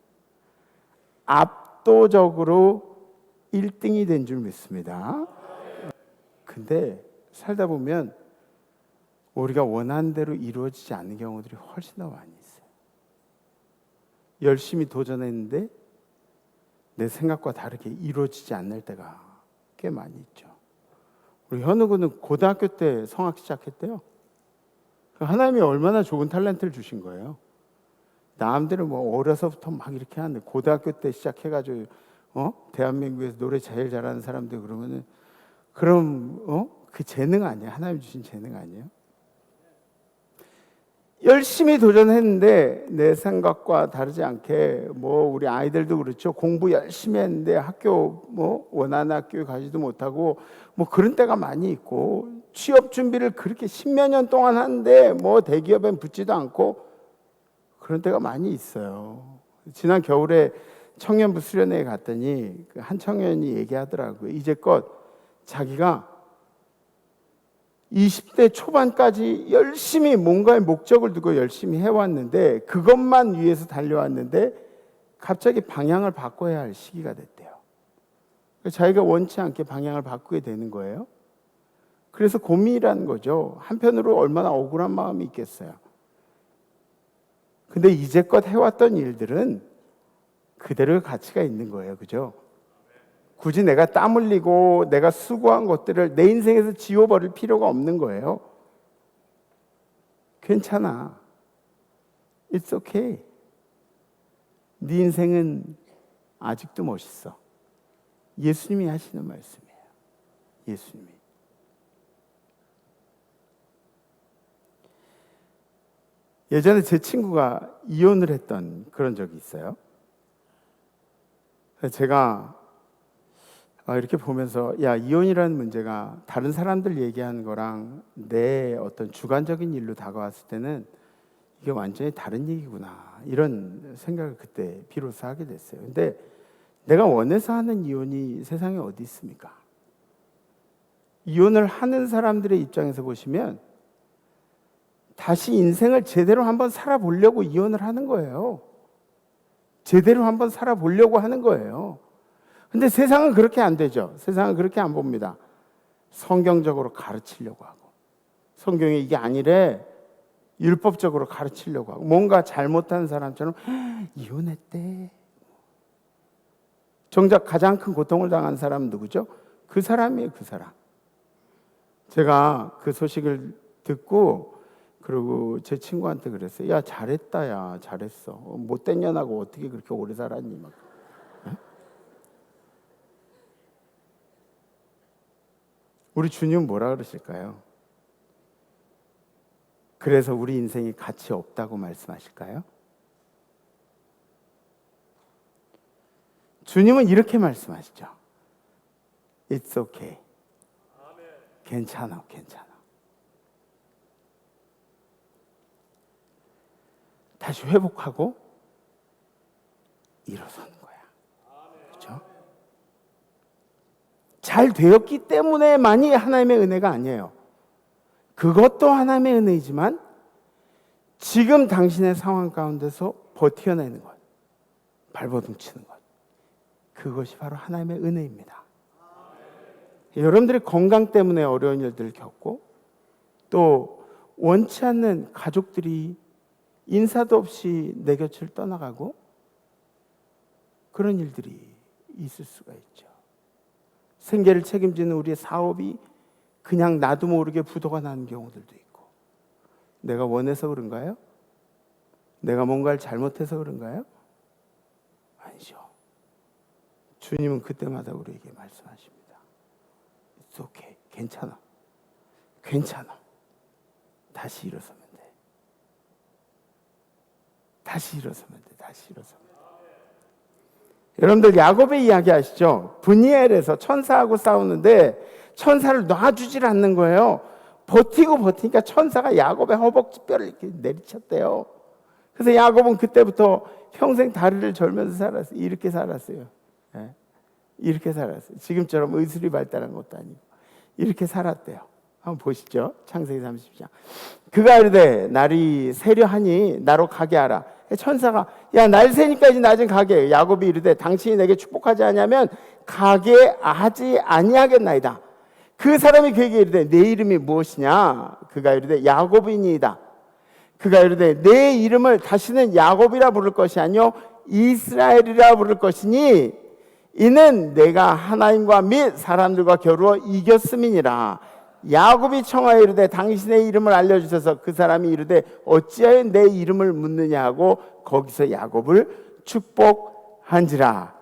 [SPEAKER 5] 압도적으로 1등이 된 줄 믿습니다. 근데 살다 보면 우리가 원하는 대로 이루어지지 않는 경우들이 훨씬 더 많이 있어요. 열심히 도전했는데 내 생각과 다르게 이루어지지 않을 때가 꽤 많이 있죠. 우리 현우 군은 고등학교 때 성악 시작했대요. 하나님이 얼마나 좋은 탤런트를 주신 거예요. 남들은 뭐 어려서부터 막 이렇게 하는데 고등학교 때 시작해가지고 대한민국에서 노래 제일 잘하는 사람들 그러면은 그럼 그 재능 아니야? 하나님 주신 재능 아니에요? 열심히 도전했는데 내 생각과 다르지 않게 뭐 우리 아이들도 그렇죠. 공부 열심히 했는데 학교 뭐 원하는 학교에 가지도 못하고 뭐 그런 때가 많이 있고 취업 준비를 그렇게 십몇 년 동안 하는데 뭐 대기업엔 붙지도 않고 그런 때가 많이 있어요. 지난 겨울에 청년부 수련회에 갔더니 한 청년이 얘기하더라고요. 이제껏 자기가 20대 초반까지 열심히 뭔가의 목적을 두고 열심히 해왔는데 그것만 위해서 달려왔는데 갑자기 방향을 바꿔야 할 시기가 됐대요. 자기가 원치 않게 방향을 바꾸게 되는 거예요. 그래서 고민이라는 거죠. 한편으로 얼마나 억울한 마음이 있겠어요. 근데 이제껏 해왔던 일들은 그대로의 가치가 있는 거예요. 그죠? 굳이 내가 땀 흘리고 내가 수고한 것들을 내 인생에서 지워버릴 필요가 없는 거예요. 괜찮아. It's okay. 네 인생은 아직도 멋있어. 예수님이 하시는 말씀이에요. 예수님이. 예전에 제 친구가 이혼을 했던 그런 적이 있어요. 제가 이렇게 보면서 이혼이라는 문제가 다른 사람들 얘기하는 거랑 내 어떤 주관적인 일로 다가왔을 때는 이게 완전히 다른 얘기구나 이런 생각을 그때 비로소 하게 됐어요. 근데 내가 원해서 하는 이혼이 세상에 어디 있습니까? 이혼을 하는 사람들의 입장에서 보시면 다시 인생을 제대로 한번 살아보려고 이혼을 하는 거예요. 제대로 한번 살아보려고 하는 거예요. 근데 세상은 그렇게 안 되죠. 세상은 그렇게 안 봅니다. 성경적으로 가르치려고 하고 성경에 이게 아니래 율법적으로 가르치려고 하고 뭔가 잘못한 사람처럼 이혼했대. 정작 가장 큰 고통을 당한 사람은 누구죠? 그 사람이에요. 그 사람. 제가 그 소식을 듣고 그리고 제 친구한테 그랬어요. 야 잘했다. 야 잘했어. 못된 년하고 어떻게 그렇게 오래 살았니? 막. 우리 주님은 뭐라 그러실까요? 그래서 우리 인생이 가치 없다고 말씀하실까요? 주님은 이렇게 말씀하시죠. It's okay. 괜찮아, 괜찮아. 다시 회복하고 일어서는 거야. 그렇죠? 잘 되었기 때문에만이 하나님의 은혜가 아니에요. 그것도 하나님의 은혜이지만 지금 당신의 상황 가운데서 버텨내는 것, 발버둥 치는 것, 그것이 바로 하나님의 은혜입니다. 여러분들이 건강 때문에 어려운 일들을 겪고 또 원치 않는 가족들이 인사도 없이 내 곁을 떠나가고 그런 일들이 있을 수가 있죠. 생계를 책임지는 우리의 사업이 그냥 나도 모르게 부도가 나는 경우들도 있고, 내가 원해서 그런가요? 내가 뭔가를 잘못해서 그런가요? 아니죠. 주님은 그때마다 우리에게 말씀하십니다. It's okay. 괜찮아. 괜찮아. 다시 일어서면 돼. 다시 일어서면 돼. 다시 일어서면 돼. 여러분들 야곱의 이야기 아시죠? 브니엘에서 천사하고 싸우는데 천사를 놔주질 않는 거예요. 버티니까 천사가 야곱의 허벅지뼈를 이렇게 내리쳤대요. 그래서 야곱은 그때부터 평생 다리를 절면서 살았어요. 이렇게 살았어요. 네. 이렇게 살았어요. 지금처럼 의술이 발달한 것도 아니고 이렇게 살았대요. 한번 보시죠. 창세기 30장. 그가 이르되 날이 세려하니 나로 가게 하라. 천사가 야 날 새니까 이제 나 좀 가게. 야곱이 이르되 당신이 내게 축복하지 않으면 가게 하지 아니하겠나이다. 그 사람이 그에게 이르되 내 이름이 무엇이냐? 그가 이르되 야곱이니이다. 그가 이르되 내 이름을 다시는 야곱이라 부를 것이 아니요 이스라엘이라 부를 것이니 이는 내가 하나님과 및 사람들과 겨루어 이겼음이니라. 야곱이 청하여 이르되 당신의 이름을 알려주셔서 그 사람이 이르되 어찌하여 내 이름을 묻느냐 하고 거기서 야곱을 축복한지라.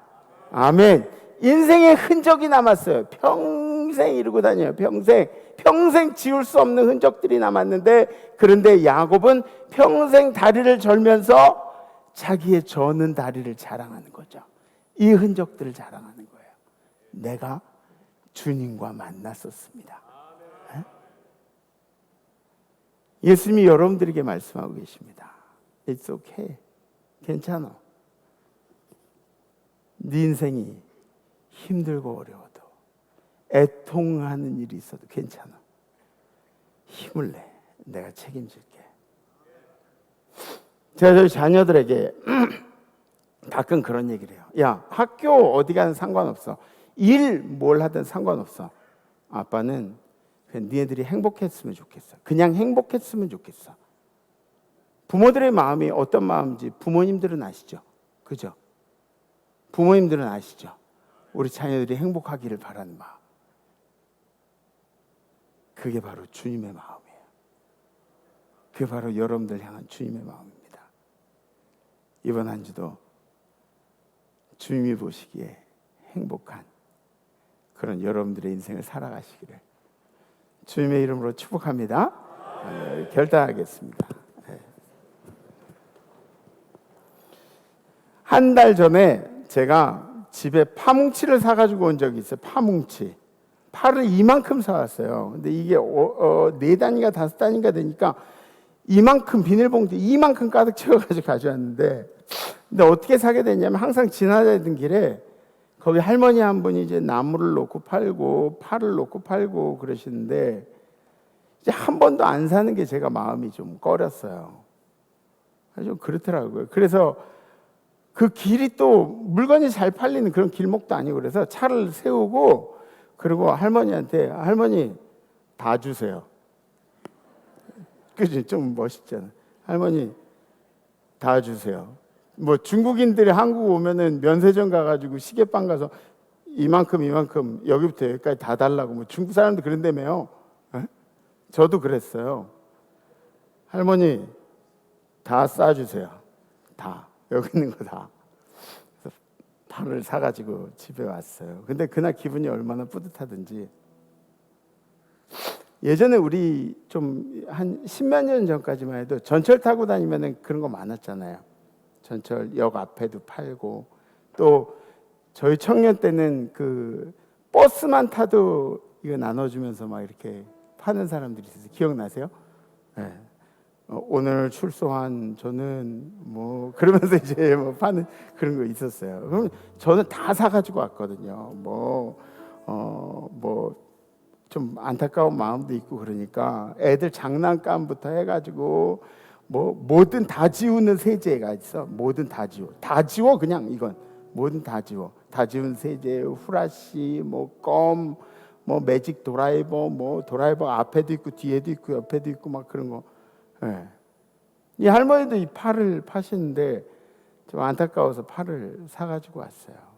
[SPEAKER 5] 아멘. 인생의 흔적이 남았어요. 평생 이루고 다녀요. 평생 지울 수 없는 흔적들이 남았는데, 그런데 야곱은 평생 다리를 절면서 자기의 저는 다리를 자랑하는 거죠. 이 흔적들을 자랑하는 거예요. 내가 주님과 만났었습니다. 예수님이 여러분들에게 말씀하고 계십니다. It's okay. 괜찮아. 네 인생이 힘들고 어려워도 애통하는 일이 있어도 괜찮아. 힘을 내. 내가 책임질게. 제가 저희 자녀들에게 가끔 그런 얘기를 해요. 야, 학교 어디 가든 상관없어. 일 뭘 하든 상관없어. 아빠는 그냥 니네들이 행복했으면 좋겠어. 그냥 행복했으면 좋겠어. 부모들의 마음이 어떤 마음인지 부모님들은 아시죠? 그죠? 부모님들은 아시죠? 우리 자녀들이 행복하기를 바라는 마음. 그게 바로 주님의 마음이에요. 그게 바로 여러분들 향한 주님의 마음입니다. 이번 한 주도 주님이 보시기에 행복한 그런 여러분들의 인생을 살아가시기를 주님의 이름으로 축복합니다. 결단하겠습니다. 한 달 전에 제가 집에 파뭉치를 사가지고 온 적이 있어요. 파뭉치. 파를 이만큼 사왔어요. 근데 이게 4단인가 5단인가 되니까 이만큼 비닐봉지 이만큼 가득 채워가지고 가져왔는데, 근데 어떻게 사게 됐냐면 항상 지나다니던 길에 거기 할머니 한 분이 이제 나무를 놓고 팔고 파를 놓고 팔고 그러시는데 이제 한 번도 안 사는 게 제가 마음이 좀 꺼렸어요. 좀 그렇더라고요. 그래서 그 길이 또 물건이 잘 팔리는 그런 길목도 아니고 그래서 차를 세우고 그리고 할머니한테 할머니 다 주세요. 그지? 좀 멋있잖아. 할머니 다 주세요. 뭐 중국인들이 한국 오면은 면세점 가가지고 시계방 가서 이만큼 여기부터 여기까지 다 달라고, 뭐 중국 사람도 그런다며요. 저도 그랬어요. 할머니 다 싸주세요. 다 여기 있는 거 다. 그래서 파를 사가지고 집에 왔어요. 근데 그날 기분이 얼마나 뿌듯하든지. 예전에 우리 좀 한 10몇 년 전까지만 해도 전철 타고 다니면은 그런 거 많았잖아요. 전철역 앞에도 팔고, 또 저희 청년 때는 그 버스만 타도 이거 나눠주면서 막 이렇게 파는 사람들이 있었어요. 기억나세요? 네. 오늘 출소한 저는 뭐 그러면서 이제 뭐 파는 그런 거 있었어요. 그럼 저는 다 사가지고 왔거든요. 뭐 좀 안타까운 마음도 있고, 그러니까 애들 장난감부터 해가지고 뭐 뭐든 다 지우는 세제가 있어. 뭐든 다 지워 그냥. 이건 뭐든 다 지운 세제, 후라시, 뭐 껌, 뭐 매직 드라이버, 뭐 드라이버 앞에도 있고 뒤에도 있고 옆에도 있고 막 그런 거. 예. 이 할머니도 이 팔을 파시는데 좀 안타까워서 팔을 사가지고 왔어요.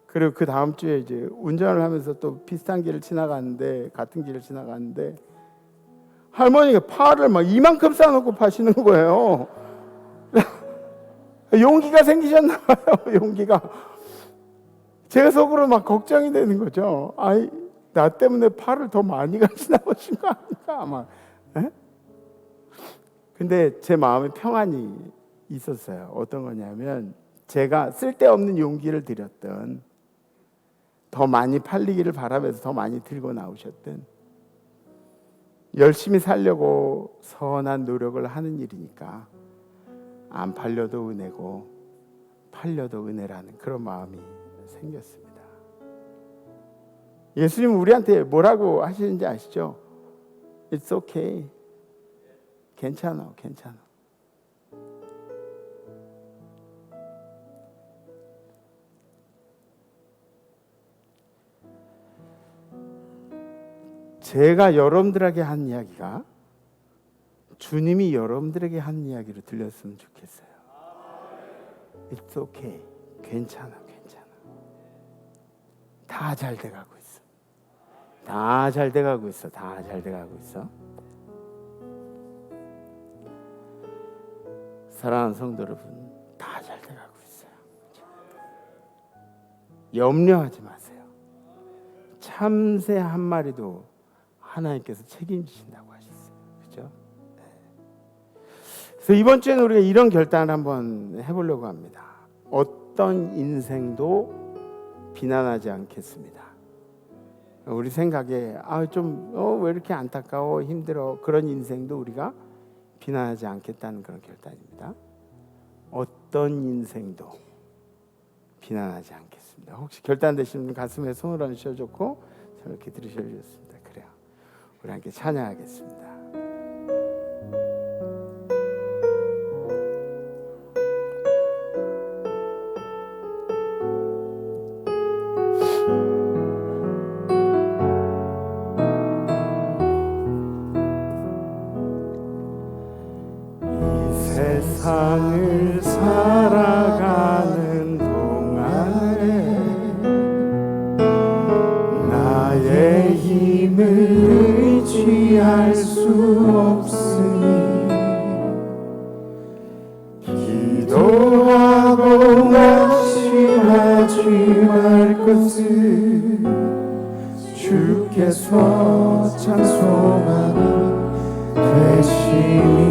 [SPEAKER 5] 그리고 그 다음 주에 이제 운전을 하면서 또 비슷한 길을 지나갔는데, 같은 길을 지나갔는데 할머니가 팔을 막 이만큼 싸놓고 파시는 거예요. 용기가 생기셨나 봐요. 용기가. 제가 속으로 막 걱정이 되는 거죠. 아이, 나 때문에 팔을 더 많이 가시나 보신 거 아닌가 아마. 에? 근데 제 마음에 평안이 있었어요. 어떤 거냐면, 제가 쓸데없는 용기를 드렸던, 더 많이 팔리기를 바라면서 더 많이 들고 나오셨던, 열심히 살려고 선한 노력을 하는 일이니까 안 팔려도 은혜고 팔려도 은혜라는 그런 마음이 생겼습니다. 예수님은 우리한테 뭐라고 하시는지 아시죠? It's okay. 괜찮아. 제가 여러분들에게 한 이야기가 주님이 여러분들에게 한 이야기로 들렸으면 좋겠어요. It's okay. 괜찮아. 다 잘 돼가고 있어. 다 잘 돼가고 있어. 사랑하는 성도 여러분, 다 잘 돼가고 있어요. 염려하지 마세요. 참새 한 마리도 하나님께서 책임지신다고 하셨어요. 그렇죠? 네. 그래서 이번 주에는 우리가 이런 결단을 한번 해보려고 합니다. 어떤 인생도 비난하지 않겠습니다. 우리 생각에 왜 이렇게 안타까워, 힘들어, 그런 인생도 우리가 비난하지 않겠다는 그런 결단입니다. 어떤 인생도 비난하지 않겠습니다. 혹시 결단되신 분 가슴에 손을 얹으셔줬고 저렇게 들으셔주셨습니다. 그래요. 우리 함께 찬양하겠습니다. 세상을 살아가는 동안에 나의 힘을 의지할 수 없으니 기도하고 낙심하지 말 것을 주께서 찬송하니 되시니라.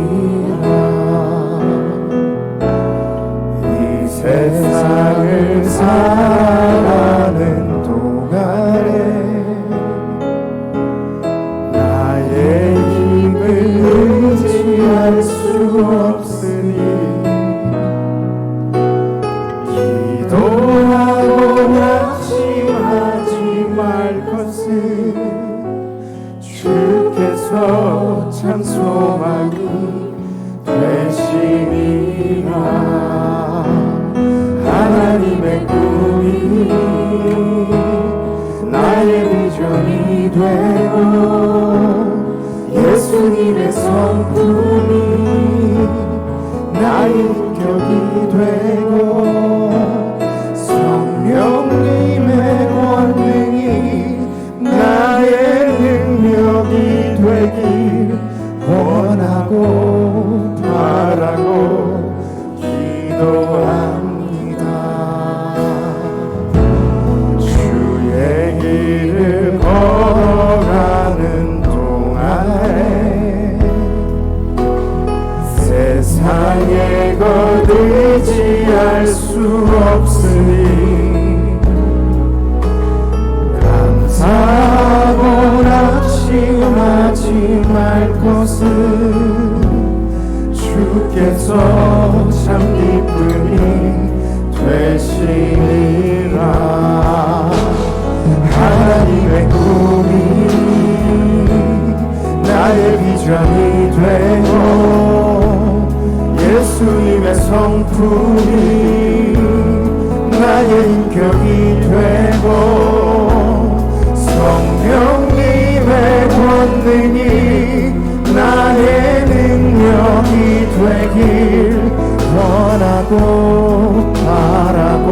[SPEAKER 5] 세상을 살아가는 동안에 나의 힘을 의지할 수 없으니 기도하고 낙심하지 말 것을 주께서 참 소망이 되시니라. 하나님의 꿈이 나의 비전이 되고 예수님의 성품이 나의 인격이 되고 성령님의 권능이 나의 능력이 되길 원하고 바라고 기도합니다. 주의 길을 걸어 것은 주께서 참 기쁨이 되시리라. 하나님의 꿈이 나의 비전이 되고 예수님의 성품이 나의 인격이 되고 성령님의 권능이 나의 능력이 되길 원하고 바라고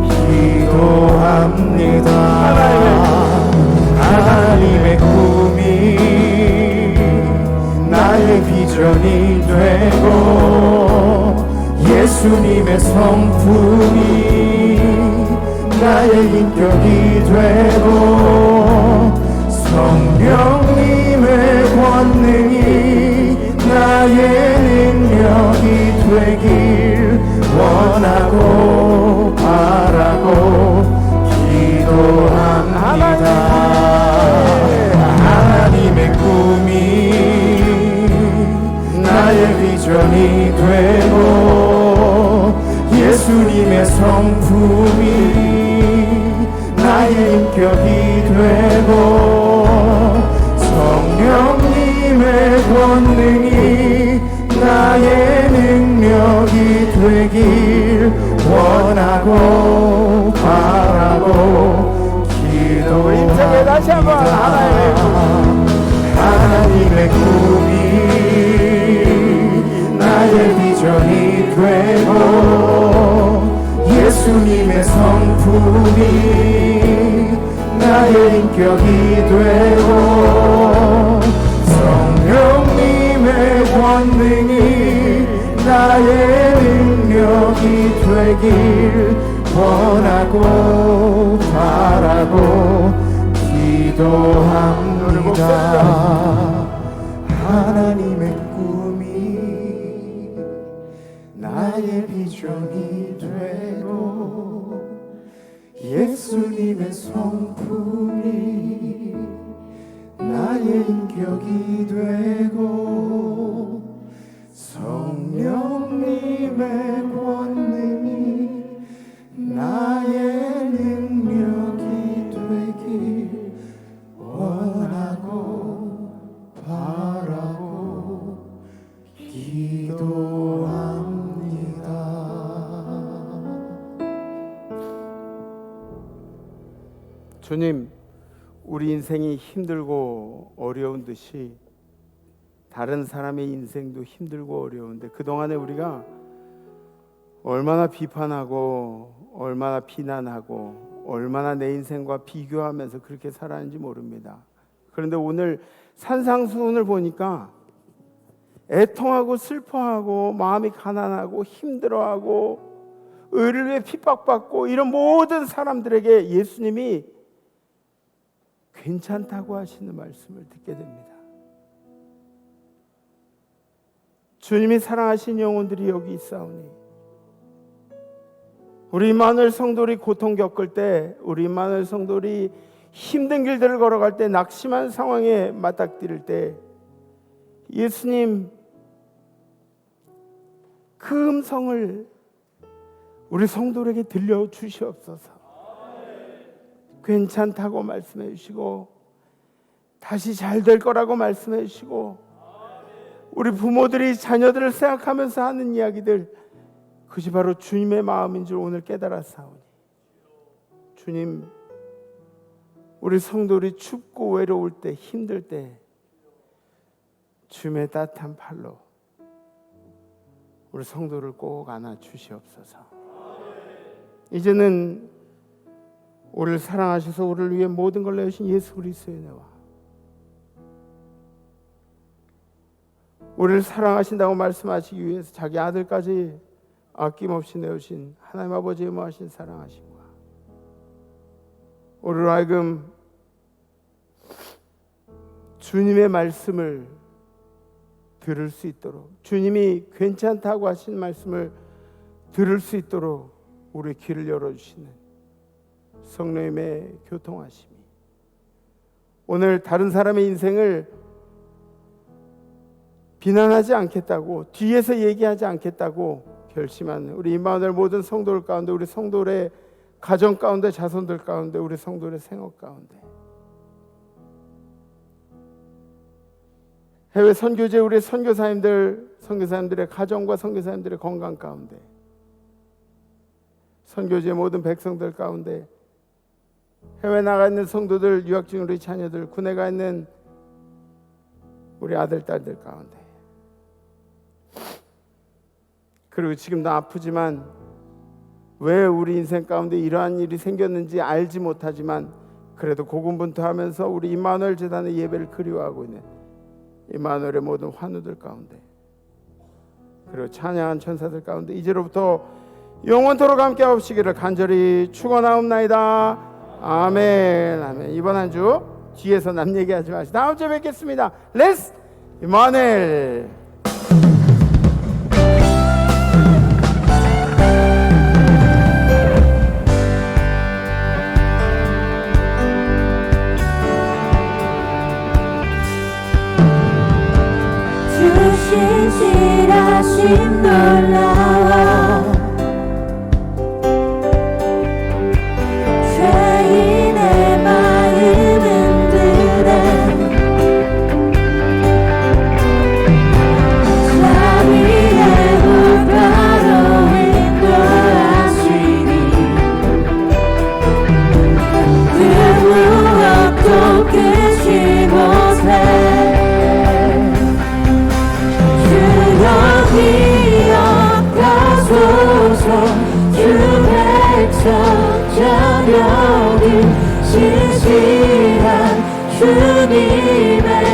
[SPEAKER 5] 기도합니다. 하나님의 꿈이 나의 비전이 되고 예수님의 성품이 나의 인격이 되고 성령님의 권능이 나의 능력이 되길 원하고 바라고 기도합니다. 하나님의 꿈이 나의 비전이 되고 예수님의 성품이 나의 인격이 되고 성령님의 권능이 나의 능력이 되길 원하고 바라고 기도합니다. 다시 한번 하나님의 꿈이 나의 비전이 되고 예수님의 성품이 나의 인격이 되고 성령님의 권능이 나의 능력이 되길 원하고 바라고 기도합니다. 하나님의 꿈이 나의 비전이 되고 예수님의 성품이 나의 인격이 되고 성령님의 권능이 나의 능력이 되길 원하고 바라고 기도합니다. 주님, 우리 인생이 힘들고 어려운 듯이 다른 사람의 인생도 힘들고 어려운데 그동안에 우리가 얼마나 비판하고 얼마나 비난하고 얼마나 내 인생과 비교하면서 그렇게 살았는지 모릅니다. 그런데 오늘 산상수훈을 보니까 애통하고 슬퍼하고 마음이 가난하고 힘들어하고 의를 위해 핍박받고 이런 모든 사람들에게 예수님이 괜찮다고 하시는 말씀을 듣게 됩니다. 주님이 사랑하신 영혼들이 여기 있사오니 우리 임마누엘 성도들이 고통 겪을 때, 우리 임마누엘 성도들이 힘든 길들을 걸어갈 때, 낙심한 상황에 맞닥뜨릴 때 예수님 그 음성을 우리 성도들에게 들려주시옵소서. 괜찮다고 말씀해 주시고 다시 잘 될 거라고 말씀해 주시고 우리 부모들이 자녀들을 생각하면서 하는 이야기들 그것이 바로 주님의 마음인 줄 오늘 깨달았사오니 주님, 우리 성도들이 춥고 외로울 때 힘들 때 주님의 따뜻한 팔로 우리 성도를 꼭 안아 주시옵소서. 이제는 우리를 사랑하셔서 우리를 위해 모든 걸 내주신 예수 그리스도의 은혜와 우리를 사랑하신다고 말씀하시기 위해서 자기 아들까지 아낌없이 내오신 하나님 아버지의 무하신 사랑하심과 우리로 하여금 주님의 말씀을 들을 수 있도록, 주님이 괜찮다고 하신 말씀을 들을 수 있도록 우리 귀를 열어주시는 성령님의 교통하심이 오늘 다른 사람의 인생을 비난하지 않겠다고, 뒤에서 얘기하지 않겠다고 결심한 우리 임마누엘 모든 성도들 가운데, 우리 성도들의 가정 가운데, 자손들 가운데, 우리 성도들의 생업 가운데, 해외 선교제 우리 선교사님들의 가정과 선교사님들의 건강 가운데, 선교제 모든 백성들 가운데, 해외 나가 있는 성도들, 유학 중인 우리 자녀들, 군에 가 있는 우리 아들, 딸들 가운데, 그리고 지금도 아프지만 왜 우리 인생 가운데 이러한 일이 생겼는지 알지 못하지만 그래도 고군분투하면서 우리 임마누엘 재단의 예배를 그리워하고 있는 임마누엘의 모든 환우들 가운데, 그리고 찬양한 천사들 가운데 이제로부터 영원토록 함께 하옵시기를 간절히 축원하옵나이다. 아멘. 아멘. 이번 한 주 뒤에서 남 얘기하지 마시고 다음 주에 뵙겠습니다. 렛츠 임마누엘.
[SPEAKER 2] 신실하심 놀라워 죄인의 마음은 드네 자비의 물가로 인도하시니 그 무엇도 끝이 못해 기억하소서 주 백성 자녀들 신실한 주님의